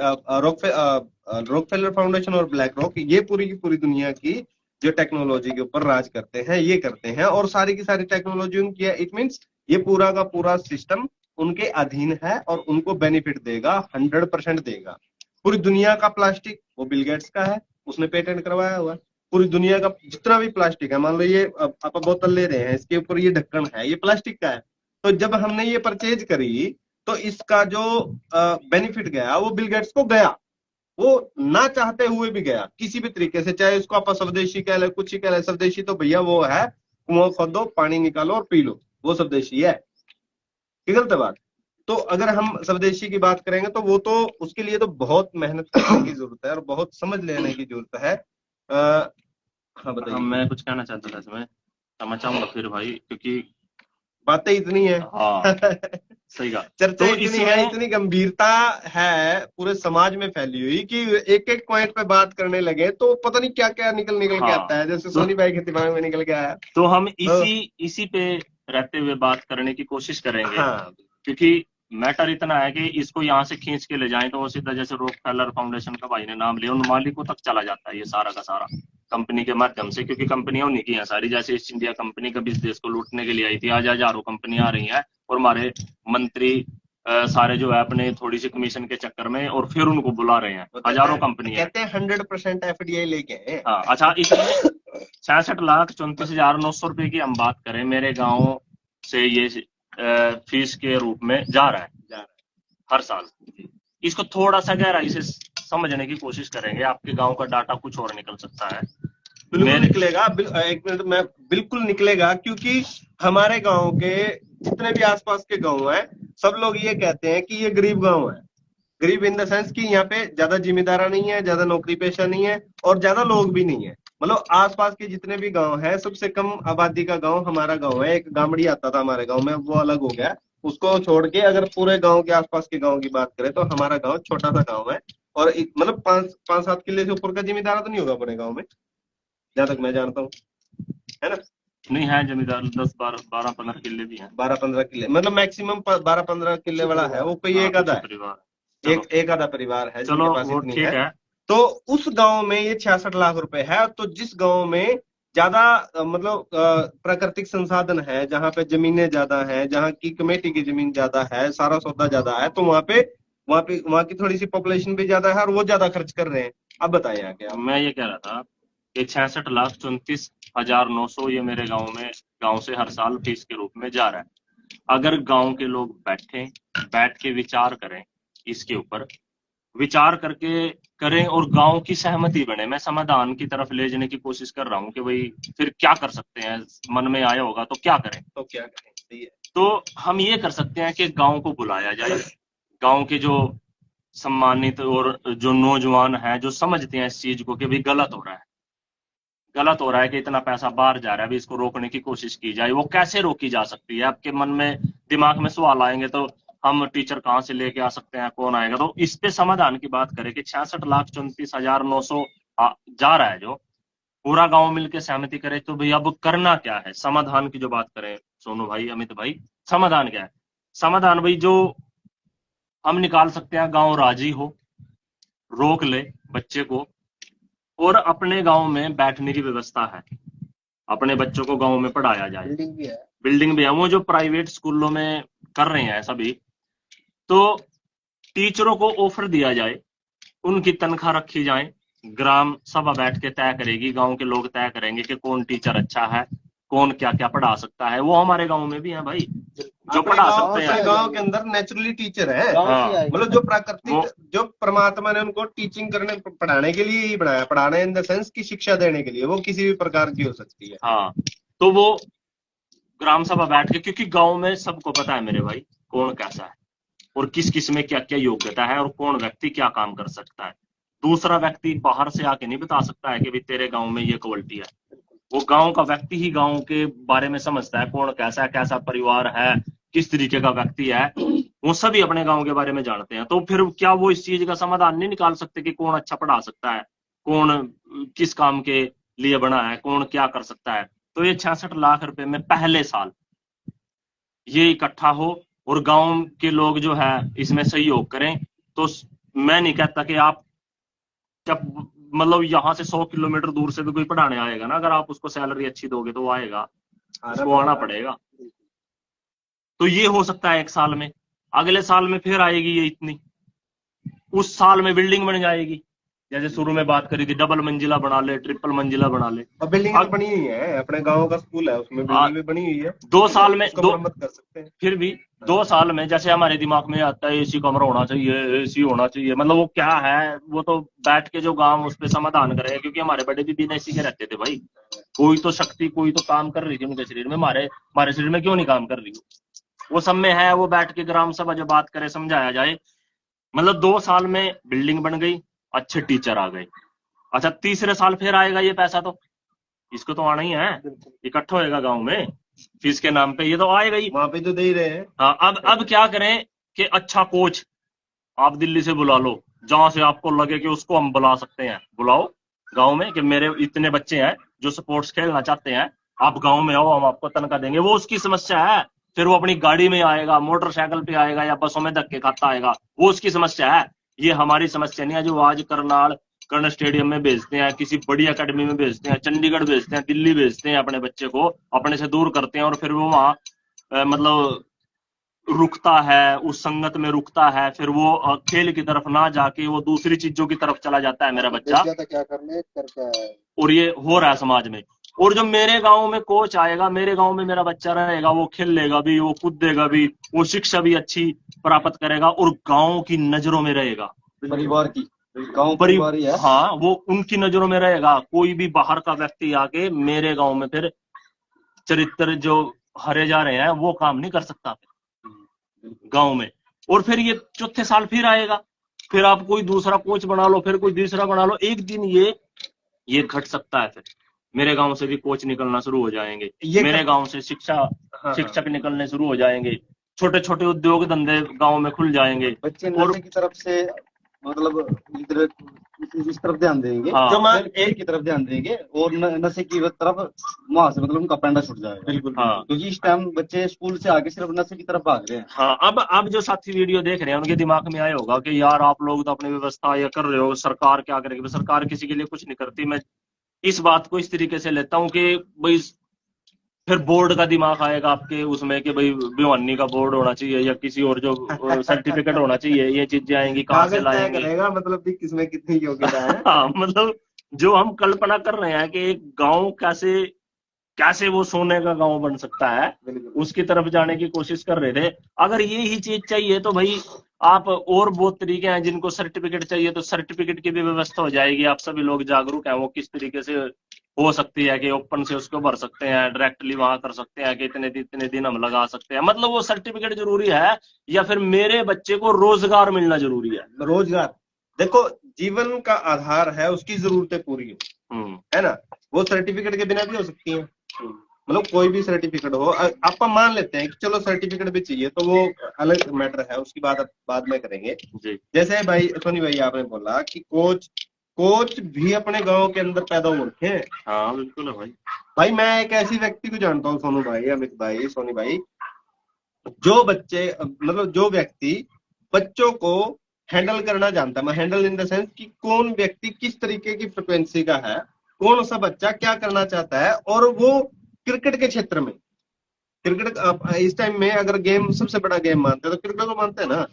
रॉकफेलर फाउंडेशन और ब्लैक रॉक, ये पूरी की पूरी दुनिया की जो टेक्नोलॉजी के ऊपर राज करते हैं, ये करते हैं, और सारी की सारी टेक्नोलॉजी उनकी है। इट मीन्स ये पूरा का पूरा सिस्टम उनके अधीन है और उनको बेनिफिट देगा, 100% देगा। पूरी दुनिया का प्लास्टिक वो बिल गेट्स का है, उसने पेटेंट करवाया हुआ है। पूरी दुनिया का जितना भी प्लास्टिक है, मान लो ये आप बोतल ले रहे हैं, इसके ऊपर ये ढक्कन है, ये प्लास्टिक का है। तो जब हमने ये परचेज करी तो इसका जो बेनिफिट गया वो बिल गेट्स को गया, वो ना चाहते हुए भी गया किसी भी तरीके से, चाहे उसको आप स्वदेशी कह ले, कुछ ही कह ले। स्वदेशी तो भैया वो है कुआं खोदो पानी निकालो और पी लो, वो स्वदेशी है, गलत बात। तो अगर हम स्वदेशी की बात करेंगे तो वो तो उसके लिए तो बहुत मेहनत करने की जरूरत है और बहुत समझ लेने की जरूरत है। हाँ बताइए। मैं कुछ कहना चाहता था इसमें, क्षमा चाहूंगा फिर भाई, क्योंकि बातें इतनी है। हाँ सही कहा। चर्चा तो इतनी है, इतनी गंभीरता है पूरे समाज में फैली हुई कि एक एक पॉइंट पे बात करने लगे तो पता नहीं क्या क्या निकल के आता है, जैसे सोनी भाई के दिमाग में निकल के आया। तो हम इसी पे रहते हुए बात करने की कोशिश करेंगे। हाँ। क्योंकि मैटर इतना है कि इसको यहाँ से खींच के ले जाएं तो वो सीधा, जैसे रॉकफेलर फाउंडेशन का भाई ने नाम लिया, उन मालिकों तक चला जाता है ये सारा का सारा कंपनी के माध्यम से, क्योंकि कंपनियां उन्हीं की हैं सारी। जैसे ईस्ट इंडिया कंपनी कभी इस देश को लूटने के लिए आई थी, आज हजारों कंपनियां आ रही हैं, और हमारे मंत्री सारे जो है अपने थोड़ी सी कमीशन के चक्कर में और फिर उनको बुला रहे हैं, हजारों कंपनी कहते हैं 100% FDI लेके। हाँ अच्छा, इसमें 66,34,900 रुपए की हम बात करें, मेरे गाँव से ये फीस के रूप में जा रहा है हर साल। इसको थोड़ा सा गहराई से समझने की कोशिश करेंगे, आपके गांव का डाटा कुछ और निकल सकता है। बिल्कुल निकलेगा, एक मिनट में बिल्कुल निकलेगा, क्योंकि हमारे गांव के जितने भी आसपास के गांव हैं सब लोग ये कहते हैं कि ये गरीब गांव है। गरीब इन द सेंस कि यहाँ पे ज्यादा जिम्मेदारा नहीं है, ज्यादा नौकरी पेशा नहीं है और ज्यादा लोग भी नहीं है। मतलब आसपास के जितने भी गांव हैं सबसे कम आबादी का गांव हमारा गांव है। एक गामड़ी आता था हमारे गांव में, वो अलग हो गया, उसको छोड़ के अगर पूरे गांव के आसपास के गांव की बात करें तो हमारा गांव छोटा सा गांव है। और मतलब 5-7 किले से ऊपर का जिम्मेदारा तो नहीं होगा अपने गाँव में, जहां तक मैं जानता हूँ, है ना। नहीं है जमींदार, 10-12-15 किले भी हैं, 12-15 किले, मतलब मैक्सिमम 12-15 किले वाला है वो, कोई एक आधा है, एक आधा परिवार है जिनके पास इतनी है। तो उस गांव में ये 66 लाख रुपए है। तो जिस गांव में ज्यादा मतलब प्राकृतिक संसाधन है, जहाँ पे जमीनें ज्यादा है, जहाँ की कमेटी की जमीन ज्यादा है, सारा सौदा ज्यादा है, तो वहाँ की थोड़ी सी पॉपुलेशन भी ज्यादा है और वो ज्यादा खर्च कर रहे हैं। अब बताइए आगे आप। मैं ये कह रहा था कि 66,34,900 ये मेरे गांव से हर साल फीस के रूप में जा रहा है। अगर गांव के लोग बैठ के विचार करें, इसके ऊपर विचार करके करें और गांव की सहमति बने, मैं समाधान की तरफ ले जाने की कोशिश कर रहा हूं कि भाई फिर क्या कर सकते हैं, मन में आया होगा तो क्या करें। तो क्या करें, सही है। तो हम ये कर सकते हैं कि गांव को बुलाया जाए, गांव के जो सम्मानित और जो नौजवान हैं जो समझते हैं इस चीज को कि भाई गलत हो रहा है कि इतना पैसा बाहर जा रहा है, अभी इसको रोकने की कोशिश की जाए। वो कैसे रोकी जा सकती है? आपके मन में दिमाग में सवाल आएंगे तो हम टीचर कहाँ से लेके आ सकते हैं, कौन आएगा? तो इस पे समाधान की बात करें कि 66,34,900 जा रहा है, जो पूरा गांव मिलकर सहमति करे, तो भाई अब करना क्या है? समाधान की जो बात करें सोनू भाई, अमित भाई, समाधान क्या है? समाधान भाई जो हम निकाल सकते हैं, गांव राजी हो, रोक ले बच्चे को, और अपने गांव में बैठने की व्यवस्था है, अपने बच्चों को गांव में पढ़ाया जाए, बिल्डिंग भी है। वो जो प्राइवेट स्कूलों में कर रहे हैं सभी, तो टीचरों को ऑफर दिया जाए, उनकी तनख्वाह रखी जाए, ग्राम सभा बैठ के तय करेगी, गांव के लोग तय करेंगे कि कौन टीचर अच्छा है, कौन क्या क्या पढ़ा सकता है। वो हमारे गांव में भी है भाई, जो पढ़ा सकते हैं। गांव के अंदर नेचुरली टीचर है, मतलब जो प्राकृतिक, जो परमात्मा ने उनको टीचिंग करने पढ़ाने के लिए ही बनाया, पढ़ाने इन द सेंस की शिक्षा देने के लिए, वो किसी भी प्रकार की हो सकती है। हाँ, तो वो ग्राम सभा बैठ के, क्योंकि गांव में सबको पता है मेरे भाई कौन कैसा है और किस किस में क्या क्या योग्यता है और कौन व्यक्ति क्या काम कर सकता है। दूसरा व्यक्ति बाहर से आके नहीं बता सकता है कि भाई तेरे गांव में ये क्वालिटी है। वो गांव का व्यक्ति ही गांव के बारे में समझता है, कौन कैसा है, कैसा परिवार है, किस तरीके का व्यक्ति है, वो सभी अपने गांव के बारे में जानते हैं। तो फिर क्या वो इस चीज का समाधान नहीं निकाल सकते कि कौन अच्छा पढ़ा सकता है, कौन किस काम के लिए बना है, कौन क्या कर सकता है? तो ये 66 लाख रुपए में पहले साल ये इकट्ठा हो और गांव के लोग जो है इसमें सहयोग करें। तो मैं नहीं कहता कि आप जब मतलब यहाँ से 100 किलोमीटर दूर से भी कोई पढ़ाने आएगा ना, अगर आप उसको सैलरी अच्छी दोगे तो वो आएगा, उसको आना पड़ेगा। तो ये हो सकता है एक साल में, अगले साल में फिर आएगी ये इतनी, उस साल में बिल्डिंग बन जाएगी, जैसे शुरू में बात करी थी, डबल मंजिला बना ले, ट्रिपल मंजिला बना ले। अब बिल्डिंग बनी हुई है, अपने गांव का स्कूल है, उसमें बिल्डिंग भी बनी हुई है। 2 साल में मरम्मत कर सकते हैं। फिर भी 2 साल में जैसे हमारे दिमाग में आता है एसी कमरा होना चाहिए, एसी होना चाहिए, मतलब वो क्या है, वो तो बैठ के जो गांव उस पर समाधान करे, क्योंकि हमारे बड़े भी बिना एसी के रहते थे भाई। कोई तो शक्ति, कोई तो काम कर रही थी उनके शरीर में, हमारे शरीर में क्यों नहीं काम कर रही? वो सब में है, वो बैठ के ग्राम सभा जो बात करे, समझाया जाए। मतलब 2 साल में बिल्डिंग बन गई, अच्छे टीचर आ गए। अच्छा, तीसरे साल फिर आएगा ये पैसा, तो इसको तो आना ही है, इकट्ठा होएगा गांव में फीस के नाम पे, ये तो आएगा ही, वहां पे तो दे ही रहे हैं। हाँ, अब क्या करें कि अच्छा कोच आप दिल्ली से बुला लो, जहां से आपको लगे कि उसको हम बुला सकते हैं, बुलाओ गांव में कि मेरे इतने बच्चे हैं जो स्पोर्ट्स खेलना चाहते हैं, आप गांव में आओ, हम आपको तनख्वाह देंगे। वो उसकी समस्या है, फिर वो अपनी गाड़ी में आएगा, मोटरसाइकिल पे आएगा या बसों में धक्के खाता आएगा, वो उसकी समस्या है। ये हमारी समस्या नहीं है जो आज करनाल कर्ण स्टेडियम में भेजते हैं, किसी बड़ी एकेडमी में भेजते हैं, चंडीगढ़ भेजते हैं, दिल्ली भेजते हैं, अपने बच्चे को अपने से दूर करते हैं, और फिर वो वहां मतलब रुकता है, उस संगत में रुकता है, फिर वो खेल की तरफ ना जाके वो दूसरी चीजों की तरफ चला जाता है मेरा बच्चा। क्या करने करके, और ये हो रहा है समाज में। और जो मेरे गांव में कोच आएगा, मेरे गांव में मेरा बच्चा रहेगा, वो खेल लेगा भी, वो कूदेगा भी, वो शिक्षा भी अच्छी प्राप्त करेगा और गांव की नजरों में रहेगा, परिवार की, गांव परिवार ही है। हाँ, वो उनकी नजरों में रहेगा। कोई भी बाहर का व्यक्ति आके मेरे गांव में फिर चरित्र जो हरे जा रहे हैं वो काम नहीं कर सकता गांव में। और फिर ये चौथे साल फिर आएगा, फिर आप कोई दूसरा कोच बना लो, फिर कोई तीसरा बना लो, एक दिन ये घट सकता है। फिर मेरे गांव से भी कोच निकलना शुरू हो जाएंगे, मेरे गांव से शिक्षक निकलने शुरू हो जाएंगे, छोटे छोटे उद्योग धंधे गांव में खुल जाएंगे। बच्चे नशे की तरफ से मतलब इस तरफ ध्यान देंगे, हाँ, जो मैं एक की तरफ ध्यान देंगे और नशे की तरफ वहां से मतलब उनका पैंडा छूट जाएगा। बिल्कुल, हाँ, क्योंकि इस टाइम बच्चे स्कूल से आगे सिर्फ नशे की तरफ भाग रहे हैं। हाँ, अब जो साथी वीडियो देख रहे हैं उनके दिमाग में आया होगा कि यार आप लोग तो अपनी व्यवस्था ये कर रहे हो, सरकार क्या करेगी? सरकार किसी के लिए कुछ नहीं करती। मैं इस बात को इस तरीके से लेता हूँ कि भाई फिर बोर्ड का दिमाग आएगा आपके उसमें कि भाई भिवानी का बोर्ड होना चाहिए या किसी और जो सर्टिफिकेट होना चाहिए, ये चीजें आएंगी, कहाँ से कागज तय लाएंगे। करेगा मतलब कि किसमें कितनी योग्यता है। हाँ, मतलब जो हम कल्पना कर रहे हैं कि एक गांव कैसे कैसे वो सोने का गांव बन सकता है, बिल्कुल। उसकी तरफ जाने की कोशिश कर रहे थे। अगर ये ही चीज चाहिए तो भाई आप और बहुत तरीके हैं, जिनको सर्टिफिकेट चाहिए तो सर्टिफिकेट की भी व्यवस्था हो जाएगी। आप सभी लोग जागरूक हैं, वो किस तरीके से हो सकती है कि ओपन से उसको भर सकते हैं, डायरेक्टली वहां कर सकते हैं कि इतने दिन हम लगा सकते हैं। मतलब वो सर्टिफिकेट जरूरी है या फिर मेरे बच्चे को रोजगार मिलना जरूरी है। रोजगार, देखो जीवन का आधार है उसकी जरूरतें पूरी हो, है ना। वो सर्टिफिकेट के बिना भी हो सकती है, मतलब कोई भी सर्टिफिकेट हो। आप मान लेते हैं कि चलो सर्टिफिकेट भी चाहिए तो वो अलग मैटर है, उसकी बात बाद में करेंगे जी। जैसे भाई सोनी भाई आपने बोला कि कोच भी अपने गांव के अंदर पैदा होते हैं। हाँ बिल्कुल है भाई। भाई मैं एक ऐसी व्यक्ति को जानता हूँ, सोनू भाई, अमित भाई, सोनी भाई, जो बच्चे मतलब जो व्यक्ति बच्चों को हैंडल करना जानता है। मैं हैंडल इन द सेंस कि कौन व्यक्ति किस तरीके की फ्रिक्वेंसी का है, कौन सा बच्चा क्या करना चाहता है। और वो क्रिकेट के क्षेत्र में, क्रिकेट इस टाइम में अगर गेम सबसे बड़ा गेम मानते हैं तो क्रिकेट को मानते हैं ना।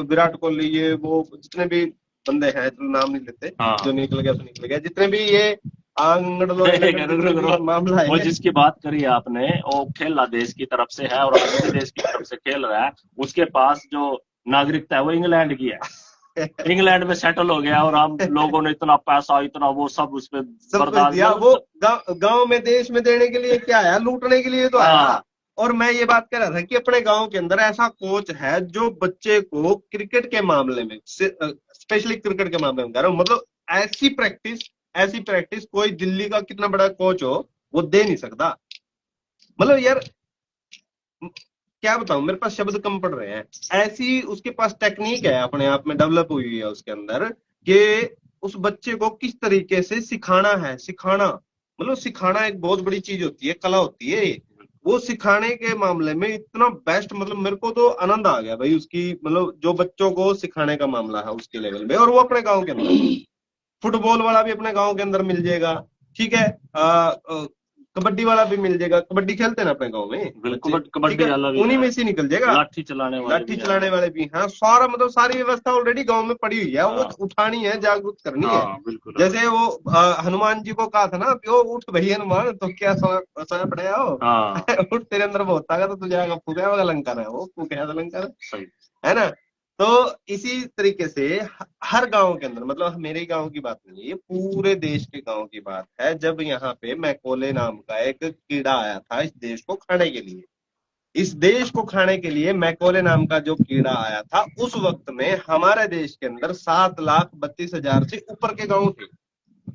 विराट कोहली, ये वो जितने भी बंदे हैं, तो नाम नहीं लेते, हाँ। जो निकल गया तो निकल गया, जितने भी ये मामला वो है। जिसकी बात करी आपने, वो खेला देश की तरफ से है और आगे भी देश की तरफ से खेल रहा है। उसके पास जो नागरिकता है वो इंग्लैंड की है। इंग्लैंड में सेटल हो गया और हम लोगों ने इतना पैसा, इतना वो सब उस पर सब कुछ बर्दाश्त दिया। वो गांव में देश में देने के लिए क्या है, लूटने के लिए तो आया। हाँ। और मैं ये बात कर रहा था कि अपने गांव के अंदर ऐसा कोच है जो बच्चे को क्रिकेट के मामले में, स्पेशली क्रिकेट के मामले में कह रहा हूं, मतलब ऐसी प्रैक्टिस कोई दिल्ली का कितना बड़ा कोच हो वो दे नहीं सकता। मतलब यार क्या बताऊं, मेरे पास शब्द कम पड़ रहे हैं। ऐसी उसके पास टेक्निक है अपने आप में डेवलप हुई है उसके अंदर कि उस बच्चे को किस तरीके से सिखाना है। मतलब सिखाना एक बहुत बड़ी चीज होती है, कला होती है। वो सिखाने के मामले में इतना बेस्ट, मतलब मेरे को तो आनंद आ गया भाई उसकी, मतलब जो बच्चों को सिखाने का मामला है उसके लेवल में। और वो अपने गांव के अंदर, फुटबॉल वाला भी अपने गांव के अंदर मिल जाएगा, ठीक है। कबड्डी वाला भी मिल जाएगा, कबड्डी खेलते हैं ना अपने गांव में, कबड्डी वाला भी उन्हीं में से निकल जाएगा। लाठी चलाने वाले भी हाँ, सारा मतलब सारी व्यवस्था ऑलरेडी गांव में पड़ी हुई है। हाँ। वो उठानी है, जागरूक करनी है। बिल्कुल। जैसे वो हनुमान जी को कहा था ना, वो उठ भई हनुमान, तो क्या समय पड़े हो। उठ, तेरे अंदर बहुत ताकत है, तुझे आगे फूका होगा लंका है, वो फूके लंका है ना। तो इसी तरीके से हर गांव के अंदर, मतलब मेरे गांव की बात नहीं है, ये पूरे देश के गांव की बात है। जब यहाँ पे मैकोले नाम का एक कीड़ा आया था इस देश को खाने के लिए, मैकोले नाम का जो कीड़ा आया था, उस वक्त में हमारे देश के अंदर 7,32,000 से ऊपर के गांव थे।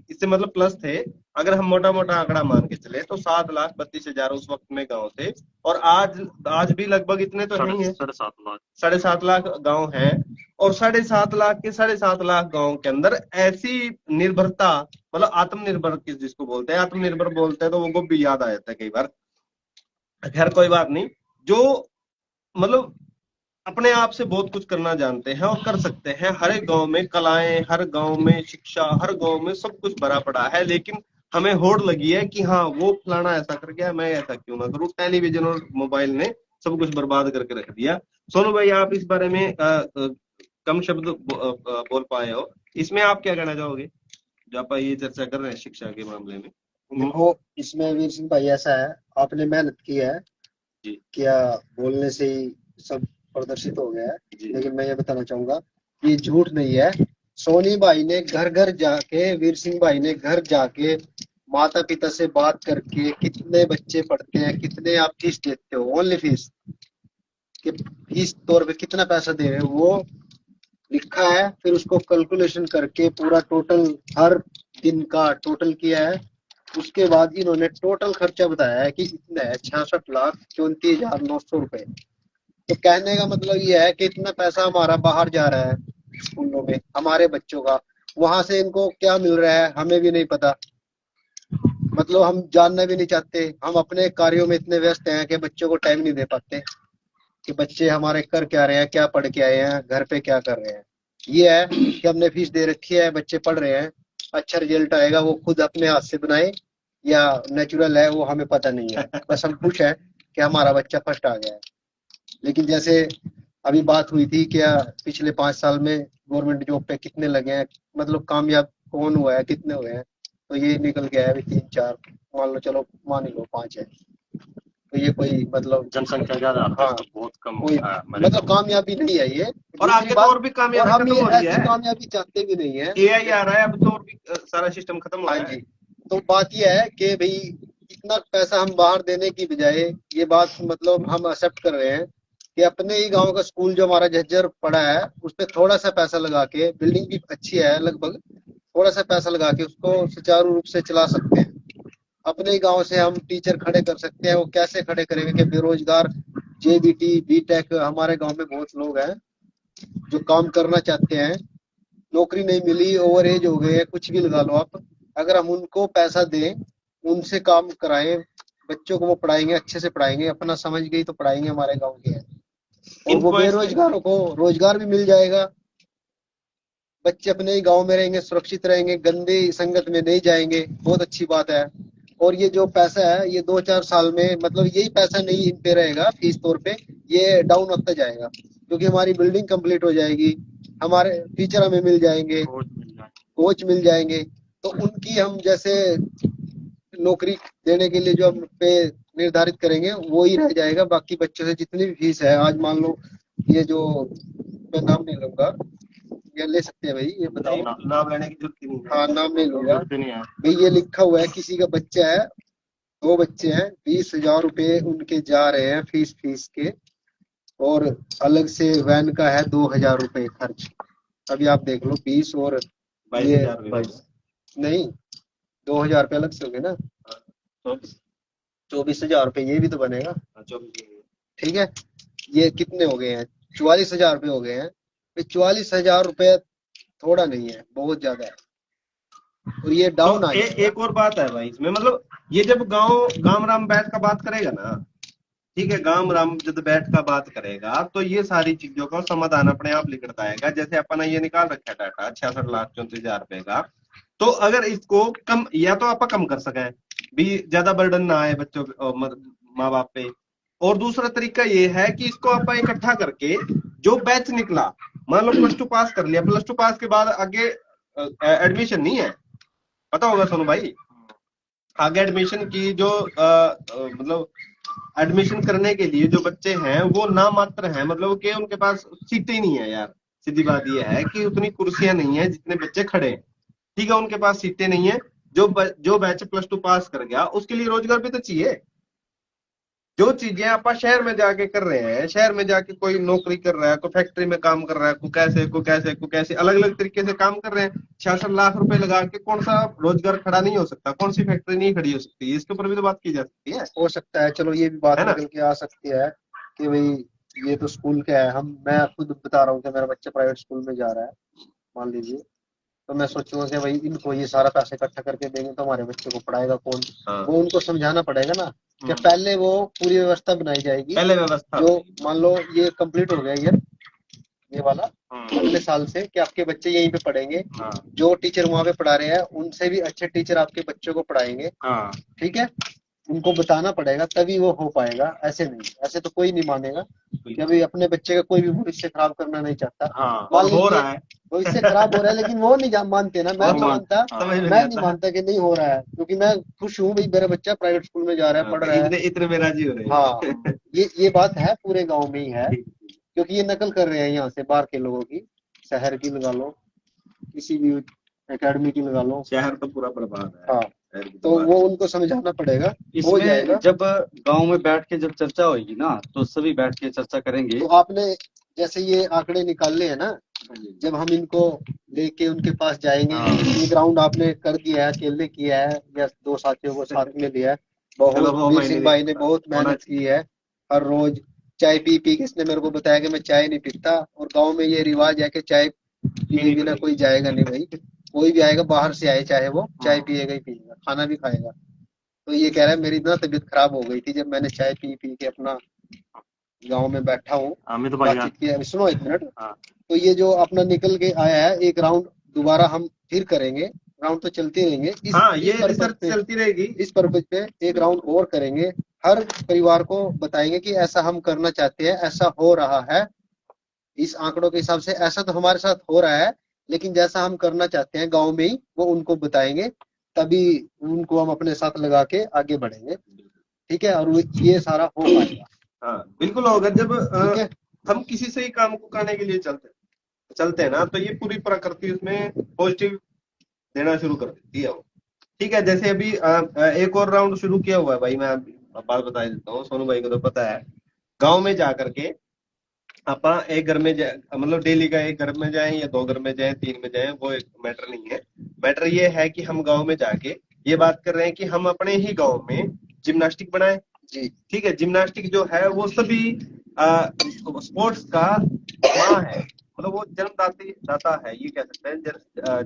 इससे मतलब प्लस थे, अगर हम मोटा मोटा आंकड़ा मान के चले तो 7,32,000 उस वक्त में गांव थे। और आज भी लगभग इतने तो नहीं है, 7.5 लाख गांव हैं। और 7.5 लाख के 7.5 लाख गांव के अंदर ऐसी निर्भरता, मतलब आत्मनिर्भर जिसको बोलते हैं, आत्मनिर्भर बोलते हैं तो वो भी याद आ जाता है कई बार, खैर कोई बात नहीं, जो मतलब अपने आप से बहुत कुछ करना जानते हैं और कर सकते हैं। हर एक गांव में कलाएं, हर गांव में शिक्षा, हर गांव में सब कुछ भरा पड़ा है। लेकिन हमें होड़ लगी है कि हाँ वो फलाना ऐसा कर गया, मैं ऐसा क्यों ना करूं। टेलीविजन और मोबाइल ने सब कुछ बर्बाद करके रख दिया। सोनू भाई, आप इस बारे में कम शब्द बोल पाए हो, इसमें आप क्या कहना चाहोगे जो आप ये चर्चा कर रहे हैं शिक्षा के मामले में? देखो, इसमें वीर सिंह भाई ऐसा है, आपने मेहनत की है जी। क्या बोलने से ही सब प्रदर्शित हो गया है, लेकिन मैं ये बताना चाहूंगा कि झूठ नहीं है। सोनी भाई ने घर घर जाके, वीर सिंह भाई ने घर जाके माता पिता से बात करके, कितने बच्चे पढ़ते हैं, कितने आप फीस देते हो, ओनली फीस कि फीस तौर पे कितना पैसा दे रहे हो, वो लिखा है। फिर उसको कैलकुलेशन करके पूरा टोटल हर दिन का टोटल किया है। उसके बाद इन्होंने टोटल खर्चा बताया है कि इतना है, 66,34,900 रुपए। तो कहने का मतलब ये है कि इतना पैसा हमारा बाहर जा रहा है स्कूलों में हमारे बच्चों का, वहां से इनको क्या मिल रहा है हमें भी नहीं पता, मतलब हम जानना भी नहीं चाहते। हम अपने कार्यों में इतने व्यस्त हैं कि बच्चों को टाइम नहीं दे पाते कि बच्चे हमारे कर क्या रहे हैं, क्या पढ़ के आए हैं, घर पे क्या कर रहे हैं। ये है कि हमने फीस दे रखी है, बच्चे पढ़ रहे हैं, अच्छा रिजल्ट आएगा वो खुद अपने हाथ से बनाए या नेचुरल है वो हमें पता नहीं है। बस हम खुश है कि हमारा बच्चा फर्स्ट आ गया है। लेकिन जैसे अभी बात हुई थी क्या पिछले 5 साल में गवर्नमेंट जॉब पे कितने लगे हैं, मतलब कामयाब कौन हुआ है, कितने हुए हैं, तो ये निकल गया है अभी 3-4, मान लो, चलो मान ही लो 5 है, तो ये कोई मतलब जनसंख्या ज्यादा है हाँ तो बहुत कम कोई है हमारे मतलब गाँव में। कामयाबी नहीं है ये। और दूसरी आगे तो बात, और भी और कामयाबी हम खत्म ये हो रही ऐसी है। कामयाबी चाहते भी नहीं है। एआई आ रहा है अब तो, और भी सारा सिस्टम खत्म हो हाँ रहा है। जी, तो बात ये है कि भाई इतना पैसा हम बाहर देने की बजाय ये बात मतलब हम एक्सेप्ट कर रहे हैं कि अपने ही गांव का स्कूल जो हमारा झज्जर पड़ा है उस पर थोड़ा सा पैसा लगा के, बिल्डिंग भी अच्छी है लगभग, थोड़ा सा पैसा लगा के उसको सुचारू रूप से चला सकते हैं। अपने ही गांव से हम टीचर खड़े कर सकते हैं। वो कैसे खड़े करेंगे कि बेरोजगार जेबीटी बीटेक हमारे गांव में बहुत लोग हैं जो काम करना चाहते हैं, नौकरी नहीं मिली, ओवर एज हो गए हैं, कुछ भी लगा लो आप, अगर हम उनको पैसा दें, उनसे काम कराएं, बच्चों को वो पढ़ाएंगे, अच्छे से पढ़ाएंगे, अपना समझ गई तो पढ़ाएंगे, हमारे गांव के हैं, और वो इनको ऐसे बेरोजगारों को रोजगार भी मिल जाएगा, बच्चे अपने ही गांव में रहेंगे, सुरक्षित रहेंगे, गंदी संगत में नहीं जाएंगे, बहुत अच्छी बात है। और ये जो पैसा है ये 2-4 साल में मतलब यही पैसा नहीं इन पे रहेगा फीस तौर पे, ये डाउन होता जाएगा क्योंकि हमारी बिल्डिंग कंप्लीट हो जाएगी, हमारे टीचर हमें मिल जाएंगे, बहुत मिल जाए। कोच मिल जाएंगे, तो उनकी हम जैसे नौकरी देने के लिए जो हम पे निर्धारित करेंगे वो ही रह जाएगा। बाकी बच्चों से जितनी भी फीस है, आज मान लो ये जो, मैं नाम नहीं लूंगा, ये ले सकते हैं भाई, ये बताओ। नाम लेने की जरूरत ही नहीं है। हाँ नाम नहीं लूंगा जरूरत ही नहीं है। भाई, ये लिखा हुआ है किसी का बच्चा है, 2 बच्चे हैं, 20,000 रुपये उनके जा रहे हैं फीस फीस के, और अलग से वैन का है 2,000 रुपये खर्च। अभी आप देख लो 20 और ये 22,000 नहीं, 2,000 रुपये अलग से हो गए ना, 24,000 रुपये ये भी तो बनेगा। 24। ठीक है, ये कितने हो गए हैं, 44,000 रुपये हो गए हैं। 44,000 रुपये थोड़ा नहीं है, बहुत ज्यादा है, और ये डाउन तो आ जाएगा। एक और बात है भाई इसमें, मतलब ये जब गांव गांव राम बैठ का बात करेगा ना, ठीक है, गांव राम जब बैठ का बात करेगा तो ये सारी चीजों का समाधान अपने आप निकलता आएगा। जैसे अपन ने ये निकाल रखा है डाटा 66,34,000 रुपए का, तो अगर इसको कम या तो आप कम कर सकें भी, ज्यादा बर्डन ना आए बच्चों माँ बाप पे, और दूसरा तरीका ये है कि इसको आप इकट्ठा करके जो बैच निकला, मान लो +2 पास कर लिया, +2 पास के बाद आगे एडमिशन नहीं है, पता होगा सोनू भाई, आगे एडमिशन की जो मतलब एडमिशन करने के लिए जो बच्चे हैं वो नाम मात्र हैं, मतलब कि उनके पास सीटें नहीं है यार। सीधी बात ये है कि उतनी कुर्सियां नहीं है जितने बच्चे खड़े हैं, ठीक है, उनके पास सीटें नहीं है। जो बैच +2 पास कर गया उसके लिए रोजगार भी तो चाहिए। जो चीजें आप शहर में जाके कर रहे हैं, शहर में जाके कोई नौकरी कर रहा है, कोई फैक्ट्री में काम कर रहा है, को कैसे अलग अलग तरीके से काम कर रहे हैं, 66 लाख रुपए लगा के कौन सा रोजगार खड़ा नहीं हो सकता, कौन सी फैक्ट्री नहीं खड़ी हो सकती, इसके ऊपर भी तो बात की जा सकती है हो सकता है, चलो ये भी बात है ना। निकल के आ सकती है कि भाई ये तो स्कूल का है, हम मैं खुद बता रहा हूँ कि मेरा बच्चा प्राइवेट स्कूल में जा रहा है, मान लीजिए, तो मैं सोचूंगा कि भाई इनको ये सारा पैसा इकट्ठा करके देंगे तो हमारे बच्चे को पढ़ाएगा कौन। हाँ। वो उनको समझाना पड़ेगा ना कि पहले वो पूरी व्यवस्था बनाई जाएगी, पहले व्यवस्था जो मान लो ये कंप्लीट हो गया ये वाला अगले साल से कि आपके बच्चे यहीं पे पढ़ेंगे, जो टीचर वहां पे पढ़ा रहे हैं उनसे भी अच्छे टीचर आपके बच्चों को पढ़ाएंगे, ठीक है, उनको बताना पड़ेगा तभी वो हो पाएगा, ऐसे नहीं, ऐसे तो कोई नहीं मानेगा कि अभी अपने बच्चे का कोई भी भविष्य खराब करना नहीं चाहता। मान और हो लीजिए रहा है, भविष्य खराब हो रहा है लेकिन वो नहीं मानते ना, मैं और तो मानता, समझ में मैं नहीं नहीं आता, मानता कि नहीं हो रहा है, क्योंकि मैं खुश हूँ भाई मेरा बच्चा प्राइवेट स्कूल में जा रहा है, पढ़ रहा है। इतने इतने में राजी हो रहे हैं। हाँ ये बात है, पूरे गांव में ही है, क्योंकि ये नकल कर रहे हैं यहाँ से बाहर के लोगों की, शहर की लगा लो, किसी भी एकेडमी की लगा लो, शहर तो पूरा बर्बाद है। हाँ, शहर की तो बात वो है। उनको समझाना पड़ेगा, हो इसमें जाएगा। जब गांव में बैठ के जब चर्चा होगी ना तो सभी बैठ के चर्चा करेंगे। तो आपने जैसे ये आंकड़े निकाले हैं ना, जब हम इनको लेके उनके पास जाएंगे, ये ग्राउंड आपने कर दिया है, अकेले किया है या 2 साथियों को साथ में लिया है, चलो बहुत वो वीर मायने सिंह नहीं भाई ने रखता, बहुत होना मेहनत की है, हर रोज चाय पी पी के इसने मेरे को बताया कि मैं चाय नहीं पीता, और गांव में ये रिवाज है कि चाय पीने बिना कोई जाएगा नहीं भाई, कोई भी आएगा बाहर से आए चाहे वो चाय पिएगा ही पिएगा, खाना भी खाएगा। तो ये कह रहा है मेरी ना तबीयत खराब हो गई थी जब मैंने चाय पी पी के अपना गांव में बैठा हूँ, अमित भाई बातचीत किया, सुनो 1 मिनट। तो ये जो अपना निकल के आया है, एक राउंड दोबारा हम फिर करेंगे, राउंड तो चलते रहेंगे हाँ, ये पर्पज रिसर्च पे, चलती रहेगी। इस पर्पज पे एक राउंड और करेंगे। हर परिवार को बताएंगे कि ऐसा हम करना चाहते हैं, ऐसा हो रहा है, इस आंकड़ों के हिसाब से ऐसा तो हमारे साथ हो रहा है, लेकिन जैसा हम करना चाहते हैं गांव में ही वो उनको बताएंगे, तभी उनको हम अपने साथ लगा के आगे बढ़ेंगे। ठीक है, और ये सारा हो पाएगा। हाँ बिल्कुल होगा। जब ठीक है, हम किसी से ही काम को करने के लिए चलते हैं ना, तो ये पूरी प्रकृति उसमें पॉजिटिव देना शुरू कर देती है वो। ठीक है, जैसे अभी एक और राउंड शुरू किया हुआ है भाई, मैं बात बता देता हूँ, सोनू भाई को तो पता है। गांव में जा करके अपा एक घर में मतलब डेली का एक घर में जाएं या 2 घर में जाएं, 3 में जाएं, वो एक मैटर नहीं है। मैटर ये है कि हम गांव में जाके ये बात कर रहे हैं कि हम अपने ही गांव में जिम्नास्टिक बनाएं जी। ठीक है, जिम्नास्टिक जो है वो सभी स्पोर्ट्स का माँ है, मतलब वो जन्मदाती दाता है, ये कह सकते हैं।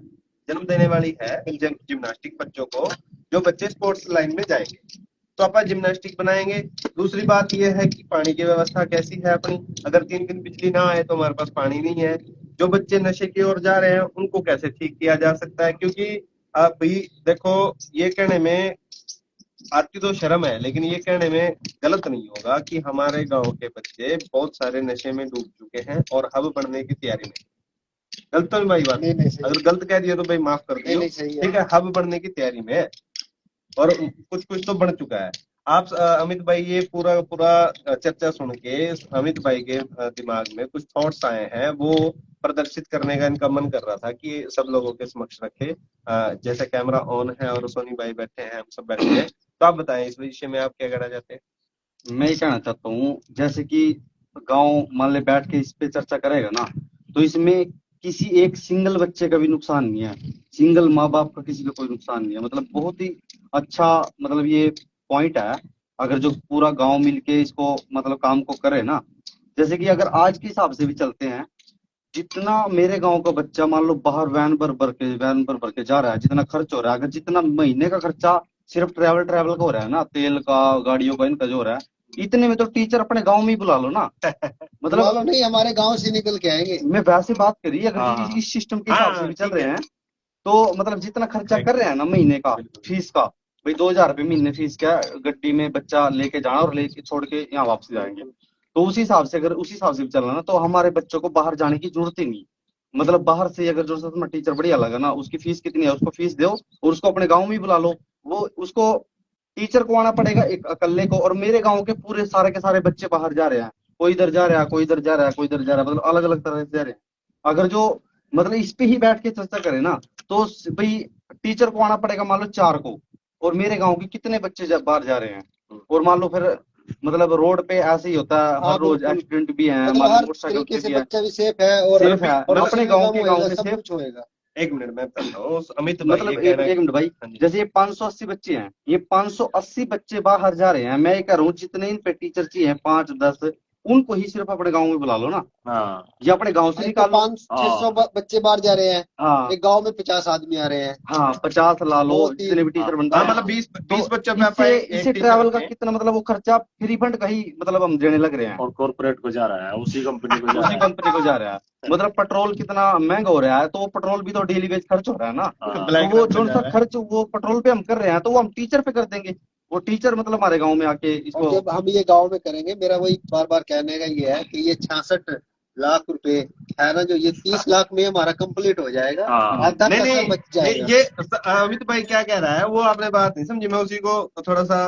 जन्म देने वाली है जिम्नास्टिक बच्चों को, जो बच्चे स्पोर्ट्स लाइन में जाएंगे। तो अपन जिम्नास्टिक बनाएंगे। दूसरी बात यह है कि पानी की व्यवस्था कैसी है अपनी। अगर 3 दिन बिजली ना आए तो हमारे पास पानी नहीं है। जो बच्चे नशे की ओर जा रहे हैं उनको कैसे ठीक किया जा सकता है, क्योंकि आप भी देखो, ये कहने में आती तो शर्म है, लेकिन ये कहने में गलत नहीं होगा कि हमारे गांव के बच्चे बहुत सारे नशे में डूब चुके हैं और हब बनने की तैयारी में। गलत तो नहीं भाई बात? नहीं सही, अगर गलत कह दिया तो भाई माफ कर दियो। नहीं सही है। ठीक है, हब बनने की तैयारी में है और कुछ कुछ तो बन चुका है। आप अमित भाई, ये पूरा पूरा चर्चा सुन के अमित भाई के दिमाग में कुछ थॉट्स आए हैं, वो प्रदर्शित करने का इनका मन कर रहा था कि सब लोगों के समक्ष रखे। जैसे कैमरा ऑन है और सोनी भाई बैठे हैं, हम सब बैठे हैं, तो आप बताएं इस विषय में आप क्या कहना चाहते हैं? मैं ये कहना चाहता हूँ, जैसे कि गांव मान ले बैठ के इस पे चर्चा करेगा ना, तो इसमें किसी एक सिंगल बच्चे का भी नुकसान नहीं है, सिंगल माँ बाप का किसी का कोई नुकसान नहीं है। मतलब बहुत ही अच्छा मतलब ये पॉइंट है। अगर जो पूरा गांव मिलके इसको मतलब काम को करे ना, जैसे कि अगर आज के हिसाब से भी चलते हैं, जितना मेरे गांव का बच्चा मान लो बाहर वैन भर के जा रहा है, जितना खर्च हो रहा है, अगर जितना महीने का खर्चा सिर्फ ट्रैवल का हो रहा है ना, तेल का, गाड़ियों का, इनका जो हो रहा है, इतने में तो टीचर अपने गांव में ही बुला लो ना। बुला लो मतलब नहीं, हमारे गांव से निकल के आएंगे। मैं वैसे बात करी, अगर हाँ इस सिस्टम के हिसाब से भी चल ठीक रहे है। हैं, तो मतलब जितना खर्चा कर रहे हैं ना महीने का फीस का, भाई 2000 रुपये महीने फीस क्या है, गड्डी में बच्चा लेके जाना और लेके छोड़ के यहाँ वापस जाएंगे। तो उसी हिसाब से, अगर उसी हिसाब से भी चलना ना, तो हमारे बच्चों को बाहर जाने की जरूरत ही नहीं। मतलब बाहर से अगर जो में टीचर बढ़िया लगा ना, उसकी फीस कितनी है, उसको फीस दो और उसको अपने गाँव में ही बुला लो। वो उसको टीचर को आना पड़ेगा एक अकेले को, और मेरे गाँव के पूरे सारे के सारे बच्चे बाहर जा रहे हैं, कोई इधर जा रहा है, कोई इधर जा रहा है, कोई इधर जा रहा है, मतलब अलग अलग तरह से जा रहे हैं। अगर जो मतलब इस पे ही बैठ के चर्चा करें ना, तो भाई टीचर को आना पड़ेगा मान लो 4 को, और मेरे गांव के कितने बच्चे बाहर जा रहे हैं। और मान लो फिर मतलब रोड पे ऐसे ही होता है, हाँ हर रोज बिल्कुल, एक्सीडेंट भी है, मतलब मान लो हर मोटरसाइकिल तरीके पे से भी है, बच्चा भी सेफ है और सेफ है, और नशे अपने भी गांव कम के गांव होएगा, में सब सेफ। कुछ होएगा। एक मिनट मैं बताता हूँ, अमित भाई ये मतलब कह एक रहा है। एक मिनट भाई, हाँ जी। जैसे ये 580 बच्चे हैं, ये 580 बच्चे बाहर जा रहे हैं, मैं ये कह रहा हूँ जितने इन पे टीचर चाहिए 5-10, उनको ही सिर्फ अपने गाँव में बुला लो ना, हाँ या अपने गाँव से एक तो निकाल लो। 500-600 बच्चे बाहर जा रहे हैं, हाँ एक गांव में 50 आदमी आ रहे हैं, हाँ, 50 ला लो, 2-3। जितने भी टीचर बनते हाँ हैं। मतलब 20 तो बच्चों पे इससे एक इससे टीचर ट्रैवल का रखें। कितना मतलब वो खर्चा फ्री फंड का ही मतलब हम देने लग रहे हैं, और कॉर्पोरेट को जा रहा है, उसी कंपनी को जा उसी रहा है। कंपनी को जा रहा है। मतलब पेट्रोल कितना महंगा हो रहा है, तो वो पेट्रोल भी तो डेली वेज खर्च हो रहा है ना। हाँ तो ब्लैक वो रन पे जो जा सा रहा है। खर्च वो पेट्रोल पे हम कर रहे हैं, तो वो हम टीचर पे कर देंगे। वो टीचर मतलब हमारे गाँव में आके और इसको। जब हम ये गांव में करेंगे, मेरा वही बार बार कहने का ये है कि ये 66 लाख रुपए है ना, जो ये 30 लाख में हमारा कंप्लीट हो जाएगा, हाँ आधा नहीं पैसा नहीं, बच जाएगा। ये अमित भाई क्या कह रहा है वो आपने बात नहीं समझी, मैं उसी को थोड़ा सा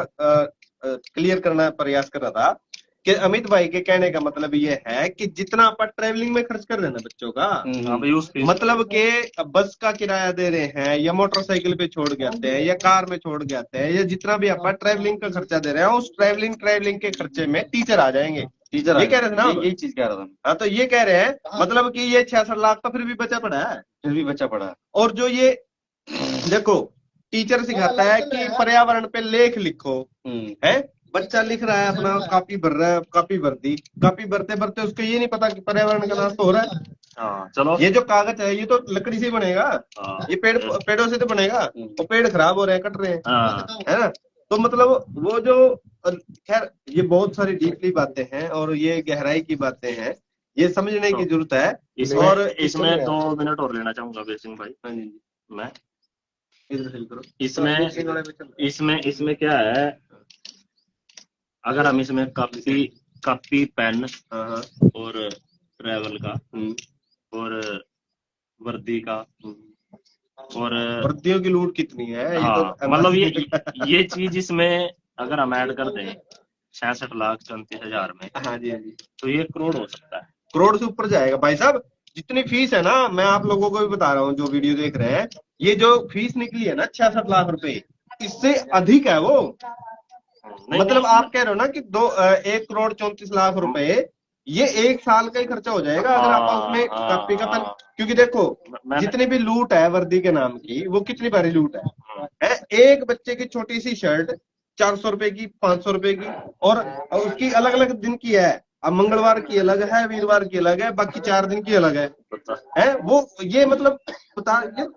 क्लियर करना प्रयास कर रहा था कि अमित भाई के कहने का मतलब ये है कि जितना अपन ट्रेवलिंग में खर्च कर रहे हैं ना बच्चों का, हाँ भाई उस फीस मतलब के बस का किराया दे रहे हैं या मोटरसाइकिल पे छोड़ के आते हैं या कार में छोड़ के आते हैं, या जितना भी अपन ट्रेवलिंग का खर्चा दे रहे हैं, उस ट्रेवलिंग के खर्चे में टीचर आ जाएंगे। टीचर ये कह रहे थे ना आप? यही चीज कह रहा था मैं। हाँ, तो ये कह रहे हैं मतलब कि ये 66 लाख तो फिर भी बचा पड़ा है। फिर भी बच्चा पड़ा है। और जो ये देखो, टीचर सिखाता है कि पर्यावरण पे लेख लिखो, है बच्चा लिख रहा है अपना, कॉपी भर रहा है, कॉपी भर दी, कॉपी भरते भरते उसको ये नहीं पता कि पर्यावरण का नाश तो हो रहा है। हाँ चलो। ये जो कागज है ये तो लकड़ी से ही बनेगा, हाँ ये पेड़ों से तो बनेगा, और पेड़ खराब हो रहे हैं, कट रहे हैं, हाँ है ना। तो मतलब वो जो खैर ये बहुत सारी डीपली बातें हैं और ये गहराई की बातें हैं, ये समझने की जरूरत है। इसमें और इसमें 2 मिनट और लेना चाहूंगा बेसिंग भाई। हाँ जी, मैं इधर से करो। इसमें मिक्सिंग वाले पे चल रहा इसमें इसमें क्या है, अगर हम इसमें कॉपी पेन है। हाँ हाँ। और ट्रैवल का और वर्दी का और वर्दियों की लूट कितनी है ये हाँ, तो मतलब ये चीज इसमें अगर हम ऐड कर दें 66,34,000 में, हाँ जी हाँ जी, तो ये करोड़ हो सकता है। करोड़ से ऊपर जाएगा भाई साहब। जितनी फीस है ना, मैं आप लोगों को भी बता रहा हूँ जो वीडियो देख रहे हैं, ये जो फीस निकली है ना 66 लाख रुपए, इससे अधिक है वो। नहीं, मतलब नहीं, आप कह रहे हो ना कि 1,34,00,000 रुपए, ये 1 साल का ही खर्चा हो जाएगा अगर आप उसमें कॉपी का पेन। क्योंकि देखो जितनी भी लूट है वर्दी के नाम की, वो कितनी बारी लूट है। एक बच्चे की छोटी सी शर्ट 400 रुपए की, 500 रुपए की, और उसकी अलग अलग दिन की है। अब मंगलवार की अलग है, वीरवार की अलग है, बाकी 4 दिन की अलग है वो। ये मतलब बता ये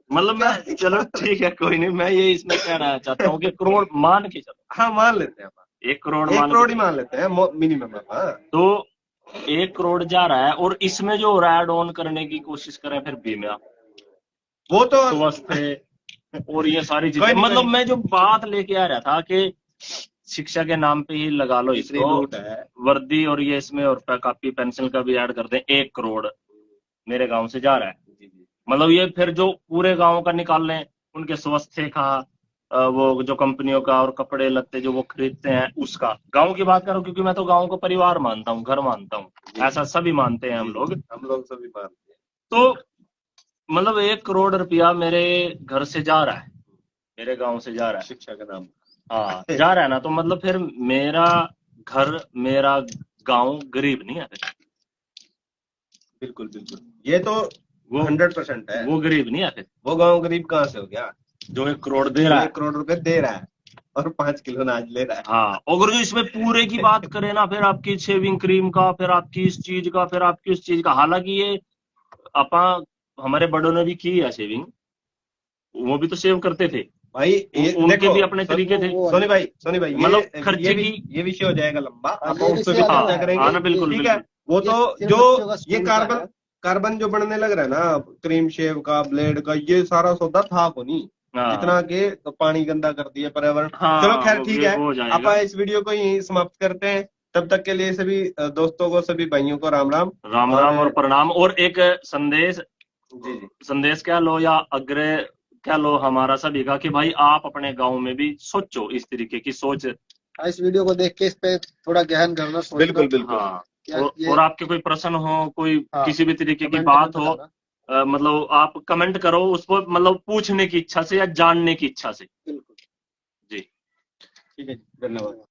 मतलब मैं, चलो ठीक है कोई नहीं, मैं ये इसमें कहना चाहता हूँ कि करोड़ मान के चलो, हाँ मान लेते हैं, 1 करोड़ 1 मान करोड़ के ही मान लेते हैं मिनिमम। हाँ तो 1 करोड़ जा रहा है, और इसमें जो ऐड ऑन करने की कोशिश करें फिर बीमा, वो तो स्वस्थ है और ये सारी कोई चीजें, नहीं, मतलब कोई मैं जो बात लेके आ रहा था कि शिक्षा के नाम पे ही लगा लो इतनी इसको, लूट है। वर्दी और ये इसमें और कॉपी पेंसिल का भी ऐड कर दें, 1 करोड़ मेरे गांव से जा रहा है। मतलब ये फिर जो पूरे गांव का निकाल लें, उनके स्वास्थ्य का, वो जो कंपनियों का और कपड़े लत्ते जो वो खरीदते हैं उसका, गांव की बात करूं क्योंकि मैं तो गांव को परिवार मानता हूं, घर मानता हूं, ऐसा सभी मानते हैं हम लोग। सभी मानते हैं। तो मतलब 1 करोड़ रुपया मेरे घर से जा रहा है, मेरे गांव से जा रहा है, शिक्षा का नाम। हाँ जा रहा है ना, तो मतलब फिर मेरा घर, मेरा गांव गरीब नहीं है फिर, बिल्कुल बिल्कुल, ये तो वो 100% है। वो गरीब नहीं है फिर, वो गांव गरीब कहाँ से हो गया जो 1 करोड़ दे जो रहा 1 है। करोड़ रुपए दे रहा है और 5 किलो अनाज ले रहा है। हाँ, अगर जो इसमें पूरे की बात करें ना, फिर आपकी शेविंग क्रीम का, फिर आपकी इस चीज का, फिर आपकी उस चीज का, हालांकि ये अपा हमारे बड़ों ने भी की है शेविंग, वो भी तो सेव करते थे, भाई ये उनके देखो, भी अपने तरीके थे, सोनी भाई मतलब ये खर्चे की। ये विषय हो जाएगा लंबा, आप ये उस पर भी विषय चर्चा अलग है। करेंगे। हाँ ना, बिल्कुल ठीक है, बिल्कुल। वो तो सिर्फ जो बच्चों का ये स्कूल का है। कार्बन जो बनने लग रहा है ना, क्रीम शेव का, ब्लेड का, ये सारा सौदा था को नहीं, हाँ जितना के तो पानी गंदा कर दिया, पर्यावरण। हाँ, चलो खैर ठीक ये है, वो हो जाएगा। आप इस वीडियो को यहीं समाप्त करते हैं। तब तक के लिए सभी दोस्तों को, सभी भाइयों को राम राम। राम राम और प्रणाम, और एक संदेश, जी जी संदेश क्या लो या आग्रह क्या लो हमारा सभी का, कि भाई आप अपने गांव में भी सोचो, इस तरीके की सोच। इस वीडियो को देख के इस पे थोड़ा गहन करना, सोचना। बिल्कुल बिल्कुल। हाँ, ये और आपके कोई प्रश्न हो, कोई हाँ, किसी भी तरीके की कमेंट बात में हो, बताना। मतलब आप कमेंट करो उसको, मतलब पूछने की इच्छा से या जानने की इच्छा से। बिल्कुल। जी। ठीक है जी, धन्यवाद।